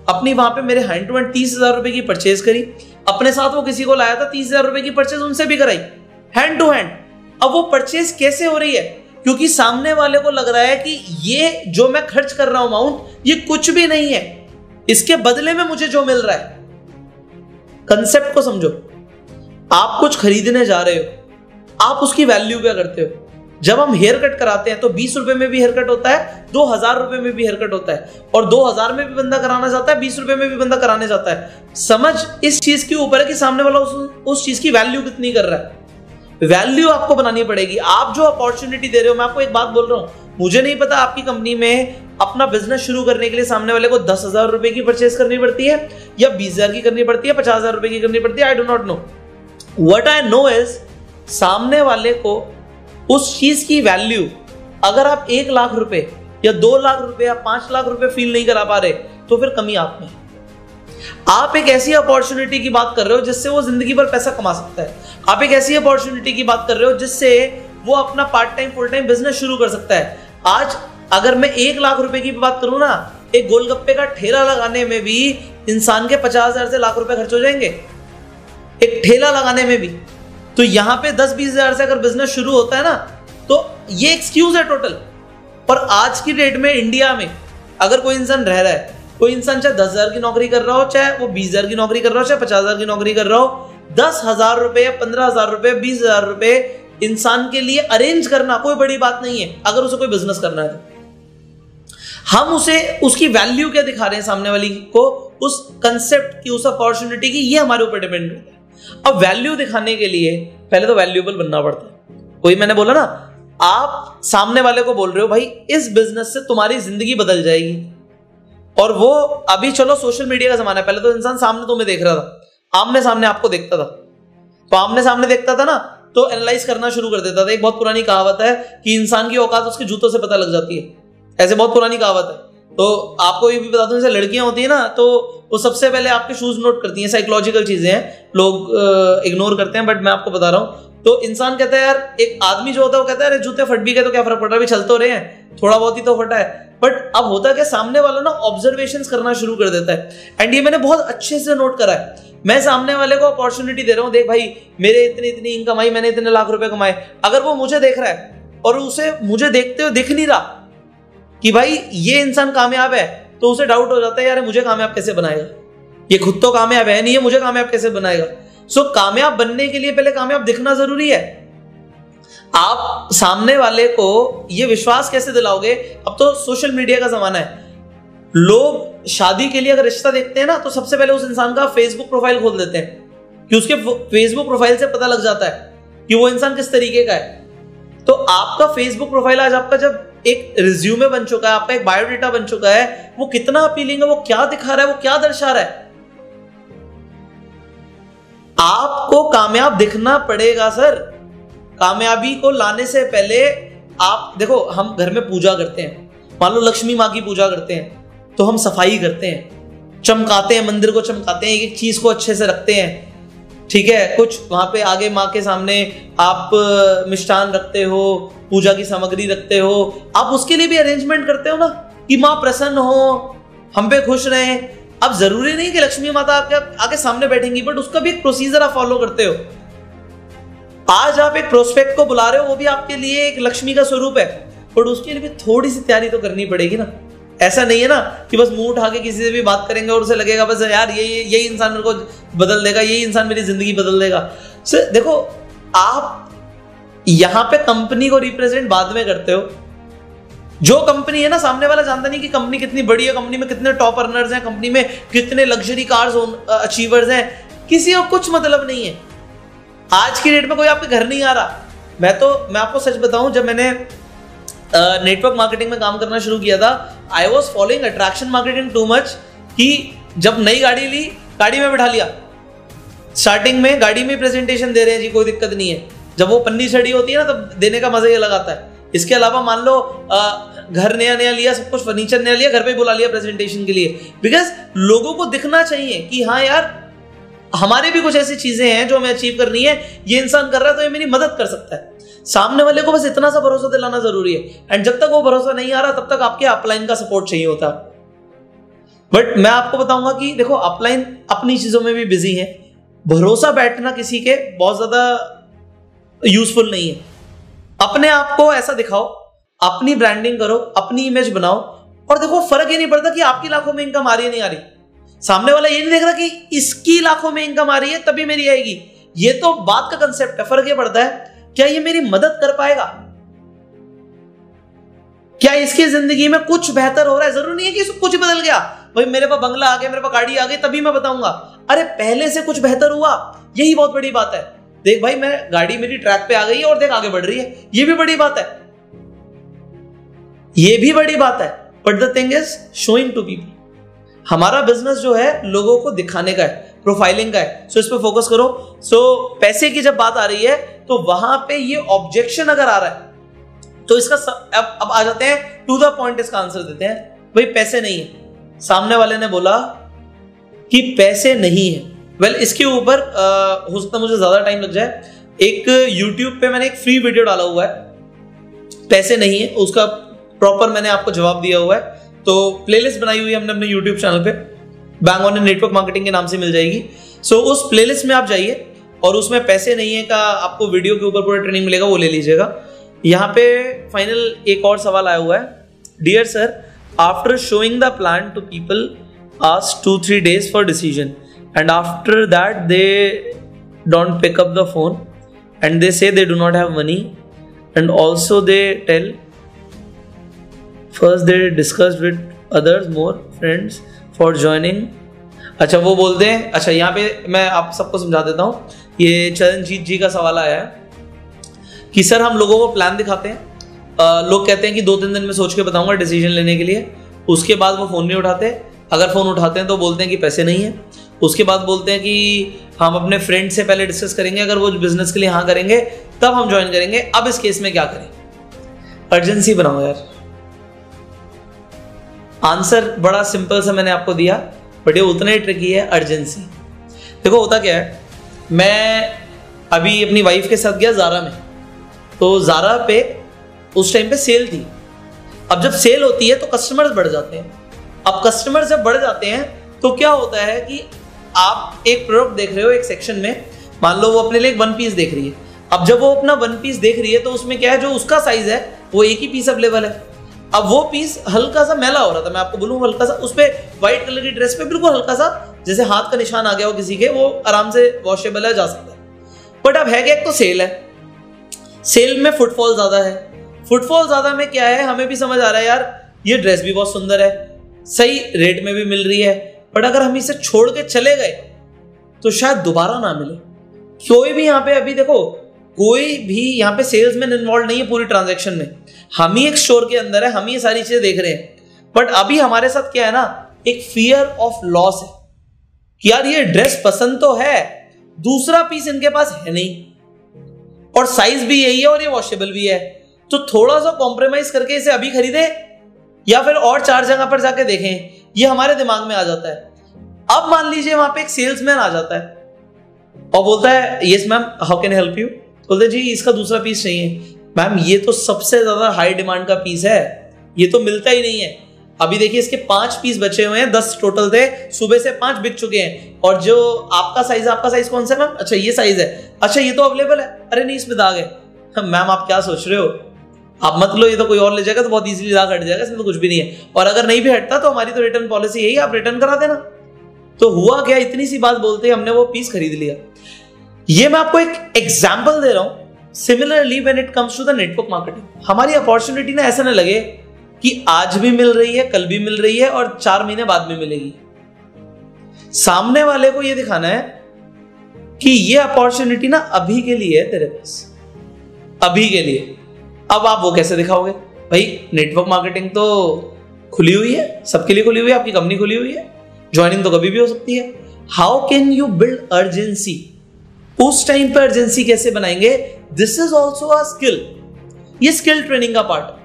S1: अपनी वहां पे मेरे हैंड टू हैंड 30,000 रुपए की परचेज करी, अपने साथ वो किसी को लाया था, 30,000 रुपए की परचेज उनसे भी कराई, हैंड टू हैंड। अब वो परचेज कैसे हो रही है? क्योंकि सामने वाले को लग रहा है कि ये जो मैं खर्च कर रहा हूं अमाउंट, ये कुछ भी नहीं है, इसके बदले में मुझे जो मिल रहा है। कंसेप्ट को समझो। आप कुछ खरीदने जा रहे हो, आप उसकी वैल्यू क्या करते हो? जब हम हेयर कट कराते हैं तो 20 रुपए में भी हेयर कट होता है, 2,000 रुपए में भी हेयर कट होता है, और 2,000 में भी बंदा कराना जाता है, 20 रुपए में भी बंदा कराने जाता है। समझ इस चीज के ऊपर है कि सामने वाला उस चीज की वैल्यू कितनी कर रहा है। वैल्यू आपको बनानी पड़ेगी। आप जो अपॉर्चुनिटी दे रहे हो, मैं आपको एक बात बोल रहा हूं, मुझे नहीं पता आपकी कंपनी में अपना बिजनेस शुरू करने के लिए सामने वाले को 10,000 रुपए की परचेज करनी पड़ती है, या 20,000 की करनी पड़ती है, 50,000 रुपए की करनी पड़ती है। I do not know. What I know is, सामने वाले को उस चीज की वैल्यू, अगर आप 1 लाख रुपए या 2 लाख रुपए या 5 लाख रुपए फील नहीं करा पा रहे, तो फिर कमी आप में। आप एक ऐसी अपॉर्चुनिटी की बात कर रहे हो जिससे वो जिंदगी भर पैसा कमा सकता है। आप एक ऐसी अपॉर्चुनिटी की बात कर रहे हो जिससे वो अपना part time full time business शुरू कर सकता है। आज अगर मैं 1 लाख रुपए की बात करूं ना, एक गोलगप्पे का ठेला लगाने में भी इंसान के 50,000 से लाख रुपए खर्च हो जाएंगे, एक ठेला लगाने में भी। तो यहां पे 10-20 हजार से अगर बिजनेस शुरू होता है ना, तो ये एक्सक्यूज है टोटल। पर आज की डेट में इंडिया में अगर कोई इंसान रह रहा है, कोई इंसान चाहे 10,000 की नौकरी कर रहा हो, चाहे वो 20,000 की नौकरी कर रहा हो, चाहे 50,000 की नौकरी कर रहा हो, 10,000 रुपए या 15,000 रुपए, 20,000 रुपए इंसान के लिए अरेंज करना कोई बड़ी बात नहीं है अगर उसे कोई बिजनेस करना है तो। हम उसे उसकी वैल्यू क्या दिखा रहे हैं सामने वाली को, उस कंसेप्ट की, उस अपॉर्चुनिटी की, ये हमारे ऊपर डिपेंड करता है। अब वैल्यू दिखाने के लिए पहले तो वैल्यूएबल बनना पड़ता है। वही मैंने बोला ना, आप सामने वाले को बोल रहे हो भाई इस बिजनेस से तुम्हारी जिंदगी बदल जाएगी, और वो अभी चलो सोशल मीडिया का जमाना है, पहले तो इंसान सामने तुम्हें देख रहा था, आमने सामने आपको देखता था, तो आमने सामने देखता था ना, तो एनालाइज करना शुरू कर देता था। एक बहुत पुरानी कहावत है कि इंसान की औकात उसके जूतों से पता लग जाती है, ऐसे बहुत पुरानी कहावत है। तो आपको ये भी बता दूं, जैसे लड़कियां होती है ना, तो वो सबसे पहले आपके शूज नोट करती हैं, साइकोलॉजिकल चीजें हैं, लोग इग्नोर करते हैं, बट मैं आपको बता रहा हूं। तो इंसान कहता है यार, एक आदमी जो होता है वो कहता है अरे जूते फट भी गए तो क्या फर्क पड़ रहा है, अभी चल तो रहे हैं, थोड़ा बहुत ही तो फटा है। बट अब होता है कि सामने वाला ना ऑब्जर्वेशंस करना शुरू कर देता है, एंड ये मैंने बहुत अच्छे से नोट करा है। मैं सामने वाले को अपॉर्चुनिटी दे रहा हूं, देख भाई मेरे इतनी इनकम आई, मैंने इतने लाख रुपए कमाए। अगर वो मुझे देख रहा है और उसे मुझे देखते हुए दिख नहीं रहा कि भाई ये इंसान कामयाब है, तो उसे डाउट हो जाता है यार मुझे कामयाब कैसे बनाएगा, ये खुद तो कामयाब है नहीं है, मुझे कामयाब कैसे बनाएगा। सो कामयाब बनने के लिए पहले कामयाब दिखना जरूरी है। आप सामने वाले को ये विश्वास कैसे दिलाओगे? अब तो सोशल मीडिया का जमाना है, लोग शादी के लिए अगर रिश्ता देखते हैं ना, तो सबसे पहले उस इंसान का फेसबुक प्रोफाइल खोल देते हैं कि उसके फेसबुक प्रोफाइल से पता लग जाता है कि वो इंसान किस तरीके का है। तो आपका फेसबुक प्रोफाइल आज आपका जब एक रिज्यूमे बन चुका है, आपका एक बायोडेटा बन चुका है, वो कितना अपीलिंग है, वो क्या दिखा रहा है, वो क्या दर्शा रहा है। आपको कामयाब दिखना पड़ेगा सर। कामयाबी को लाने से पहले आप देखो, हम घर में पूजा करते हैं, मान लो लक्ष्मी माँ की पूजा करते हैं, तो हम सफाई करते हैं, चमकाते हैं, मंदिर को चमकाते हैं, एक एक चीज को अच्छे से रखते हैं, ठीक है। कुछ वहां पे आगे माँ के सामने आप मिष्ठान रखते हो, पूजा की सामग्री रखते हो, आप उसके लिए भी अरेंजमेंट करते हो ना कि माँ प्रसन्न हो, हम पे खुश रहे। अब जरूरी नहीं कि लक्ष्मी माता आपके आगे सामने बैठेंगी, बट उसका भी एक प्रोसीजर आप फॉलो करते हो। आज आप एक प्रोस्पेक्ट को बुला रहे हो, वो भी आपके लिए एक लक्ष्मी का स्वरूप है, बट उसके लिए भी थोड़ी सी तैयारी तो करनी पड़ेगी ना। ऐसा नहीं है ना कि बस मुंह उठा के किसी से भी बात करेंगे और उसे लगेगा बस यार यही इंसान मेरे को बदल देगा, यही इंसान मेरी जिंदगी बदल देगा। सर देखो, आप यहां पे कंपनी को रिप्रेजेंट बाद में करते हो। जो कंपनी है ना, सामने वाला जानता नहीं कि कंपनी कितनी बड़ी है, कंपनी में कितने टॉप अर्नर्स हैं, कंपनी में कितने लग्जरी कार्स अचीवर्स हैं, किसी को कुछ मतलब नहीं है। आज की डेट में कोई आपके घर नहीं आ रहा। मैं आपको सच बताऊं, जब मैंने नेटवर्क मार्केटिंग में काम करना शुरू किया था, I was following attraction marketing too much कि जब नई गाड़ी ली, गाड़ी में बिठा लिया, स्टार्टिंग में गाड़ी में प्रेजेंटेशन दे रहे हैं जी, कोई दिक्कत नहीं है। जब वो पन्नी चढ़ी होती है ना, तब देने का मजा ही अलग आता है। इसके अलावा मान लो घर नया नया लिया, सब कुछ फर्नीचर नया लिया, घर पे बुला लिया प्रेजेंटेशन के लिए, बिकॉज लोगों को दिखना चाहिए कि हाँ यार, हमारे भी कुछ ऐसी चीजें हैं जो हमें अचीव करनी है, ये इंसान कर रहा है तो ये मेरी मदद कर सकता है। सामने वाले को बस इतना सा भरोसा दिलाना जरूरी है। एंड जब तक वो भरोसा नहीं आ रहा, तब तक आपके अपलाइन का सपोर्ट चाहिए होता। बट मैं आपको बताऊंगा कि देखो, अपलाइन अपनी चीजों में भी बिजी है। भरोसा बैठना किसी के बहुत ज्यादा यूजफुल नहीं है। अपने आप को ऐसा दिखाओ, अपनी ब्रांडिंग करो, अपनी इमेज बनाओ, और देखो फर्क ये नहीं पड़ता कि आपकी लाखों में इनकम आ रही है नहीं आ रही। सामने वाला ये नहीं देख रहा कि इसकी लाखों में इनकम आ रही है तभी मेरी आएगी। ये तो बात का कंसेप्ट है। फर्क ये पड़ता है, क्या ये मेरी मदद कर पाएगा, क्या इसकी जिंदगी में कुछ बेहतर हो रहा है। जरूरी नहीं है कि सब कुछ बदल गया, भाई मेरे पास बंगला आ गया, मेरे पास गाड़ी आ गई तभी मैं बताऊंगा। अरे पहले से कुछ बेहतर हुआ, यही बहुत बड़ी बात है। देख भाई, मैं गाड़ी मेरी ट्रैक पे आ गई है और देख आगे बढ़ रही है, ये भी बड़ी बात है, ये भी बड़ी बात है। But the thing is showing to people. हमारा बिजनेस जो है लोगों को दिखाने का है, प्रोफाइलिंग का है। सो इस पे फोकस करो। सो पैसे की जब बात आ रही है, तो वहां पे ये ऑब्जेक्शन अगर आ रहा है, तो इसका अब आ जाते हैं टू द पॉइंट, इसका आंसर देते हैं। भाई पैसे नहीं है, सामने वाले ने बोला कि पैसे नहीं है। वेल, इसके ऊपर हो सकता मुझे ज्यादा टाइम लग जाए। एक YouTube पे मैंने एक फ्री वीडियो डाला हुआ है, पैसे नहीं है, उसका प्रॉपर मैंने आपको जवाब दिया हुआ है। तो प्लेलिस्ट बनाई हुई है हमने अपने YouTube चैनल पे, बैंग ऑन नेटवर्क मार्केटिंग के नाम से मिल जाएगी। सो उस प्लेलिस्ट में आप जाइए और उसमें पैसे नहीं है का आपको वीडियो के ऊपर पूरा ट्रेनिंग मिलेगा, वो ले लीजिएगा। यहाँ पे फाइनल एक और सवाल आया हुआ है। Dear sir, after showing the plan to people ask 2-3 days for decision and after that they don't pick up the phone and they say they do not have money, and also they tell first they discussed with others more friends for joining। अच्छा, वो बोलते हैं, अच्छा यहाँ पे मैं आप सबको समझा देता हूँ। ये चरणजीत जी का सवाल आया है कि सर हम लोगों को प्लान दिखाते हैं, लोग कहते हैं कि 2-3 दिन में सोच के बताऊंगा डिसीजन लेने के लिए, उसके बाद वो फोन नहीं उठाते, अगर फोन उठाते हैं तो बोलते हैं कि पैसे नहीं है, उसके बाद बोलते हैं कि हम अपने फ्रेंड से पहले डिस्कस करेंगे, अगर वो बिजनेस के लिए हाँ करेंगे तब हम ज्वाइन करेंगे। अब इस केस में क्या करें? अर्जेंसी बनाओ यार। आंसर बड़ा सिंपल सा मैंने आपको दिया, बट ये उतना ही ट्रिकी है, अर्जेंसी। देखो होता क्या है, मैं अभी अपनी वाइफ के साथ गया ज़ारा में, तो ज़ारा पे उस टाइम पे सेल थी। अब जब सेल होती है तो कस्टमर्स बढ़ जाते हैं। अब कस्टमर्स जब बढ़ जाते हैं तो क्या होता है कि आप एक प्रोडक्ट देख रहे हो एक सेक्शन में, मान लो वो अपने लिए एक 1 पीस देख रही है। अब जब वो अपना 1 पीस देख रही है तो उसमें क्या है, जो उसका साइज है वो एक ही पीस अवेलेबल है। अब वो पीस हल्का सा मैला हो रहा था, मैं आपको बोलूँ हल्का सा, उस पे व्हाइट कलर की ड्रेस पे बिल्कुल हल्का सा जैसे हाथ का निशान आ गया हो किसी के, वो आराम से वॉशेबल है, जा सकता है। बट अब है क्या, एक तो सेल है, सेल में फुटफॉल ज्यादा है। फुटफॉल ज्यादा में क्या है, हमें भी समझ आ रहा है यार ये ड्रेस भी बहुत सुंदर है, सही रेट में भी मिल रही है, बट अगर हम इसे छोड़ के चले गए तो शायद दोबारा ना मिले। कोई भी यहाँ पे अभी देखो, कोई भी यहाँ पे सेल्समैन इन्वॉल्व नहीं है पूरी ट्रांजैक्शन में, हम ही एक स्टोर के अंदर है, हम ही ये सारी चीजें देख रहे हैं। बट अभी हमारे साथ क्या है ना, एक फियर ऑफ लॉस है कि यार ये ड्रेस पसंद तो है, दूसरा पीस इनके पास है नहीं, और साइज भी यही है और ये वॉशेबल भी है, तो थोड़ा सा कॉम्प्रोमाइज करके इसे अभी खरीदे या फिर और 4 जगह पर जाके देखें, ये हमारे दिमाग में आ जाता है। अब मान लीजिए वहां पे एक सेल्समैन आ जाता है और बोलता है yes ma'am how can I help you, बोलते जी इसका दूसरा पीस चाहिए। मैम ये तो सबसे ज्यादा हाई डिमांड का पीस है, ये तो मिलता ही नहीं है, अभी देखिए इसके 5 पीस बचे हुए हैं, 10 टोटल थे, सुबह से 5 बिक चुके हैं, और जो आपका साइज कौन सा है मैम, अच्छा ये साइज है, अच्छा ये तो अवेलेबल है, अरे नहीं इसमें दाग है। मैम आप क्या सोच रहे हो, आप मत लो, ये तो कोई और ले जाएगा तो बहुत इजीली दाग हट जाएगा, इसमें तो कुछ भी नहीं है, और अगर नहीं भी हटता तो हमारी तो रिटर्न पॉलिसी यही, आप रिटर्न करा देना। तो हुआ क्या, इतनी सी बात बोलते ही हमने वो पीस खरीद लिया। ये मैं आपको एक एग्जाम्पल दे रहा हूं। Similarly when it comes to the network marketing, हमारी अपॉर्चुनिटी ना ऐसा ना लगे कि आज भी मिल रही है, कल भी मिल रही है और 4 महीने बाद में मिलेगी। सामने वाले को यह दिखाना है कि ये अपॉर्चुनिटी ना अभी के लिए है तेरे पास, अभी के लिए। अब आप वो कैसे दिखाओगे भाई, नेटवर्क मार्केटिंग तो खुली हुई है, सबके लिए खुली हुई है, आपकी कंपनी खुली हुई है, ज्वाइनिंग तो कभी भी हो सकती है। How can you build urgency, उस टाइम पर अर्जेंसी कैसे बनाएंगे, this is also a skill, ये स्किल ट्रेनिंग का पार्ट।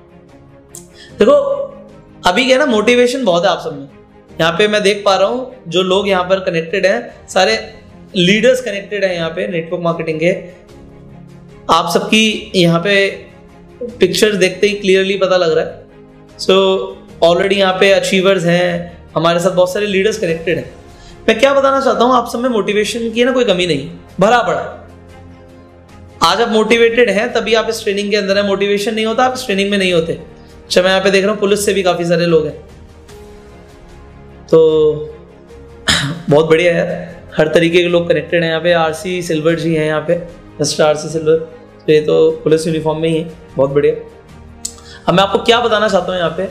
S1: देखो अभी क्या ना, मोटिवेशन बहुत है आप सब में, यहाँ पे मैं देख पा रहा हूं जो लोग यहाँ पर कनेक्टेड हैं, सारे लीडर्स कनेक्टेड हैं यहाँ पे नेटवर्क मार्केटिंग के। आप सबकी यहाँ पे पिक्चर्स देखते ही क्लियरली पता लग रहा है। सो ऑलरेडी यहाँ पे अचीवर्स हैं, हमारे साथ बहुत सारे लीडर्स कनेक्टेड हैं। मैं क्या बताना चाहता हूँ, आप सब में मोटिवेशन की ना कोई कमी नहीं, भरा पड़ा। आज आप मोटिवेटेड हैं तभी आप इस ट्रेनिंग के अंदर है, मोटिवेशन नहीं होता आप इस ट्रेनिंग में नहीं होते। अच्छा मैं यहाँ पे देख रहा हूँ पुलिस से भी काफी सारे लोग हैं, तो बहुत बढ़िया यार, हर तरीके के लोग कनेक्टेड हैं यहाँ पे। आरसी सिल्वर जी हैं यहाँ पे, मिस्टर आरसी सिल्वर, तो ये तो पुलिस यूनिफॉर्म में ही है, बहुत बढ़िया। अब मैं आपको क्या बताना चाहता हूँ यहाँ पे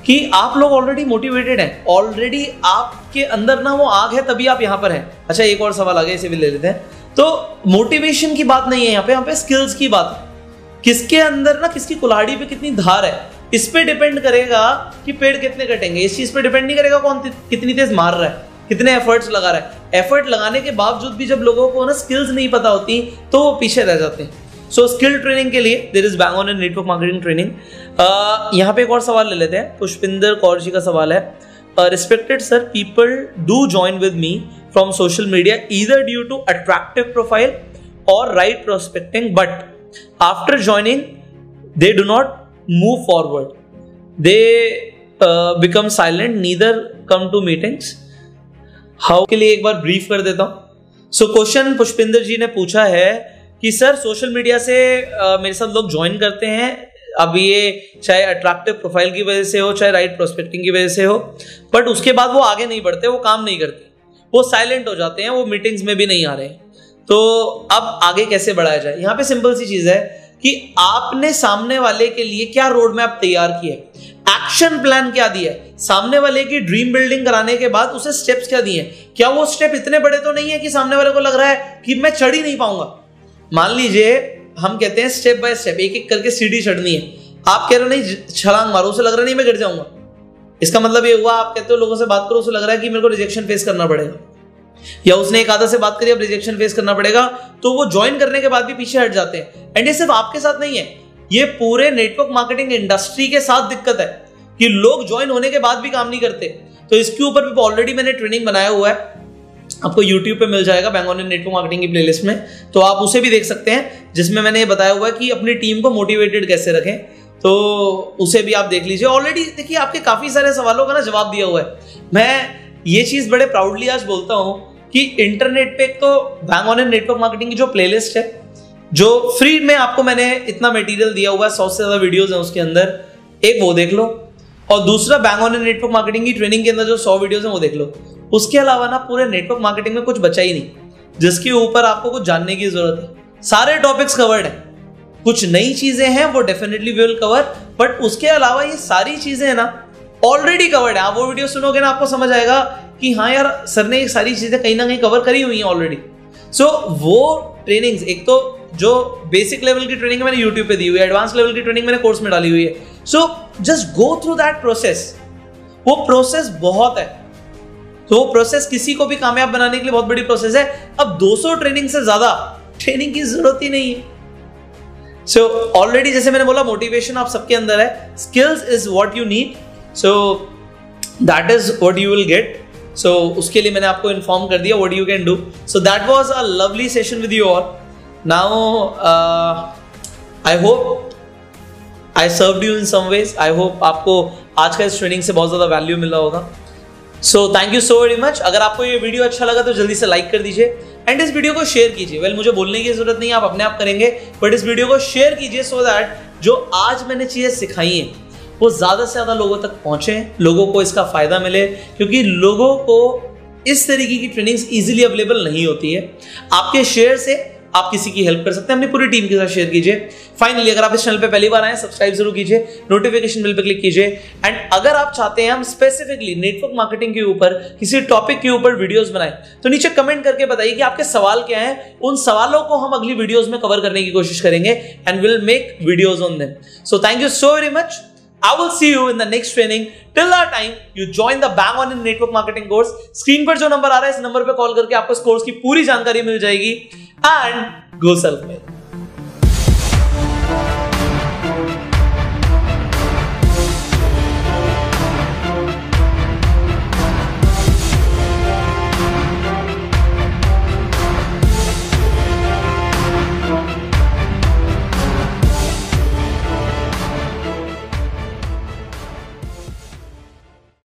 S1: कि आप लोग ऑलरेडी मोटिवेटेड हैं, ऑलरेडी आपके अंदर ना वो आग है तभी आप यहाँ पर हैं। अच्छा एक और सवाल आ गया, इसे भी ले लेते हैं। तो मोटिवेशन की बात नहीं है यहाँ पे स्किल्स की बात है। किसके अंदर ना, किसकी कुल्हाड़ी पे कितनी धार है, इस पे डिपेंड करेगा कि पेड़ कितने कटेंगे। इस चीज पे डिपेंड नहीं करेगा कौन कितनी तेज मार रहा है, कितने एफर्ट्स लगा रहा है। एफर्ट लगाने के बावजूद भी जब लोगों को ना स्किल्स नहीं पता होती तो वो पीछे रह जाते हैं। सो स्किल ट्रेनिंग के लिए there is bang on in network marketing training. यहाँ पे एक और सवाल ले लेते हैं, पुष्पिंदर कौर जी का सवाल है, respected sir, people do join with me from social media either due to attractive profile और right prospecting, but after joining they do not move forward, they become silent, neither come to meetings. How के लिए एक बार brief कर देता हूं। So question Pushpinder जी ने पूछा है कि सर सोशल मीडिया से मेरे साथ लोग ज्वाइन करते हैं, अब ये चाहे अट्रैक्टिव प्रोफाइल की वजह से हो चाहे राइट प्रोस्पेक्टिंग की वजह से हो, बट उसके बाद वो आगे नहीं बढ़ते, वो काम नहीं करते, वो साइलेंट हो जाते हैं, वो मीटिंग्स में भी नहीं आ रहे। तो अब आगे कैसे बढ़ाया जाए, यहाँ पे सिंपल सी चीज है कि आपने सामने वाले के लिए क्या रोड मैप तैयार किया है, एक्शन प्लान क्या दिया है, सामने वाले की ड्रीम बिल्डिंग कराने के बाद उसे स्टेप्स क्या दिए। क्या वो स्टेप इतने बड़े तो नहीं है कि सामने वाले को लग रहा है कि मैं चढ़ ही नहीं पाऊंगा। मान लीजिए हम कहते हैं स्टेप बाय स्टेप, एक एक करके सीढ़ी चढ़नी है, आप कह रहे हो नहीं छलांग मारो, उसे लग रहा है नहीं मैं गिर जाऊंगा। इसका मतलब ये हुआ आप कहते हो लोगों से बात करो, उसे लग रहा है कि मेरे को रिजेक्शन फेस करना पड़ेगा, या उसने एक आधा से बात करी अब रिजेक्शन फेस करना पड़ेगा, तो वो ज्वाइन करने के बाद भी पीछे हट जाते हैं। एंड ये सिर्फ आपके साथ नहीं है, ये पूरे नेटवर्क मार्केटिंग इंडस्ट्री के साथ दिक्कत है कि लोग ज्वाइन होने के बाद भी काम नहीं करते। तो इसके ऊपर भी ऑलरेडी मैंने ट्रेनिंग बनाया हुआ है, आपको YouTube पे मिल जाएगा bang on in network marketing की प्लेलिस्ट में, तो आप उसे भी देख सकते हैं, जिसमें मैंने ये बताया हुआ है कि अपनी टीम को मोटिवेटेड कैसे रखें, तो उसे भी आप देख लीजिए। ऑलरेडी देखिए आपके काफी सारे सवालों का ना जवाब दिया हुआ है। मैं ये चीज बड़े प्राउडली आज बोलता हूं कि इंटरनेट पे एक तो bang on in network marketing की जो प्लेलिस्ट है, जो फ्री में आपको मैंने इतना मटेरियल दिया हुआ है, 100 से ज्यादा वीडियोस हैं उसके अंदर, एक वो देख लो, और दूसरा bang on in network marketing की ट्रेनिंग के अंदर जो 100 वीडियोस हैं वो देख लो। उसके अलावा ना पूरे नेटवर्क मार्केटिंग में कुछ बचा ही नहीं जिसके ऊपर आपको कुछ जानने की जरूरत है। सारे टॉपिक्स कवर्ड है, कुछ नई चीजें हैं वो definitely we will cover, but उसके अलावा ये सारी चीजें है ना ऑलरेडी कवर्ड है। आप वो वीडियो सुनोगे ना, आपको समझ आएगा कि हाँ यार सर ने ये सारी चीजें कहीं ना कहीं कवर करी हुई हैं ऑलरेडी। सो वो ट्रेनिंग्स, एक तो जो बेसिक लेवल की ट्रेनिंग मैंने यूट्यूब पे दी हुई है, एडवांस लेवल की ट्रेनिंग मैंने कोर्स में डाली हुई है। So just go through that process. वो प्रोसेस बहुत है, तो वो प्रोसेस किसी को भी कामयाब बनाने के लिए बहुत बड़ी प्रोसेस है। अब 200 ट्रेनिंग से ज्यादा ट्रेनिंग की जरूरत ही नहीं है। सो ऑलरेडी जैसे मैंने बोला, मोटिवेशन आप सबके अंदर है, skills is what you need, so that is what you will get. So उसके लिए मैंने आपको इन्फॉर्म कर दिया what you can do. So that was a lovely session with you all. Now I hope I served you in some ways. I hope आपको आज का इस ट्रेनिंग से बहुत ज्यादा वैल्यू मिला होगा। So thank you so very much. अगर आपको ये वीडियो अच्छा लगा तो जल्दी से लाइक कर दीजिए एंड इस वीडियो को शेयर कीजिए। वेल मुझे बोलने की जरूरत नहीं है, आप अपने आप करेंगे, बट इस वीडियो को शेयर कीजिए सो दैट जो आज मैंने चीजें सिखाई हैं वो ज्यादा से ज्यादा लोगों तक पहुंचे, लोगों को इसका फायदा मिले, क्योंकि लोगों को इस तरीके की ट्रेनिंग्स इजीली अवेलेबल नहीं होती है। आपके शेयर से आप किसी की हेल्प कर सकते हैं, अपनी पूरी टीम के साथ शेयर कीजिए। फाइनली अगर आप इस चैनल पे पहली बार आए, सब्सक्राइब जरूर कीजिए, नोटिफिकेशन बेल पे क्लिक कीजिए। एंड अगर आप चाहते हैं हम स्पेसिफिकली नेटवर्क मार्केटिंग के ऊपर किसी टॉपिक के ऊपर वीडियोस बनाएं, तो नीचे कमेंट करके बताइए कि आपके सवाल क्या हैं। उन सवालों को हम अगली वीडियोस में कवर करने की कोशिश करेंगे and will make videos on them. So thank you so very much. I will see you in the next training. Till that time, you join the Bang On in Network Marketing course. Screen पर जो number आ रहा है, इस number पे call करके आपको इस course की पूरी जानकारी मिल जाएगी. And go self-made.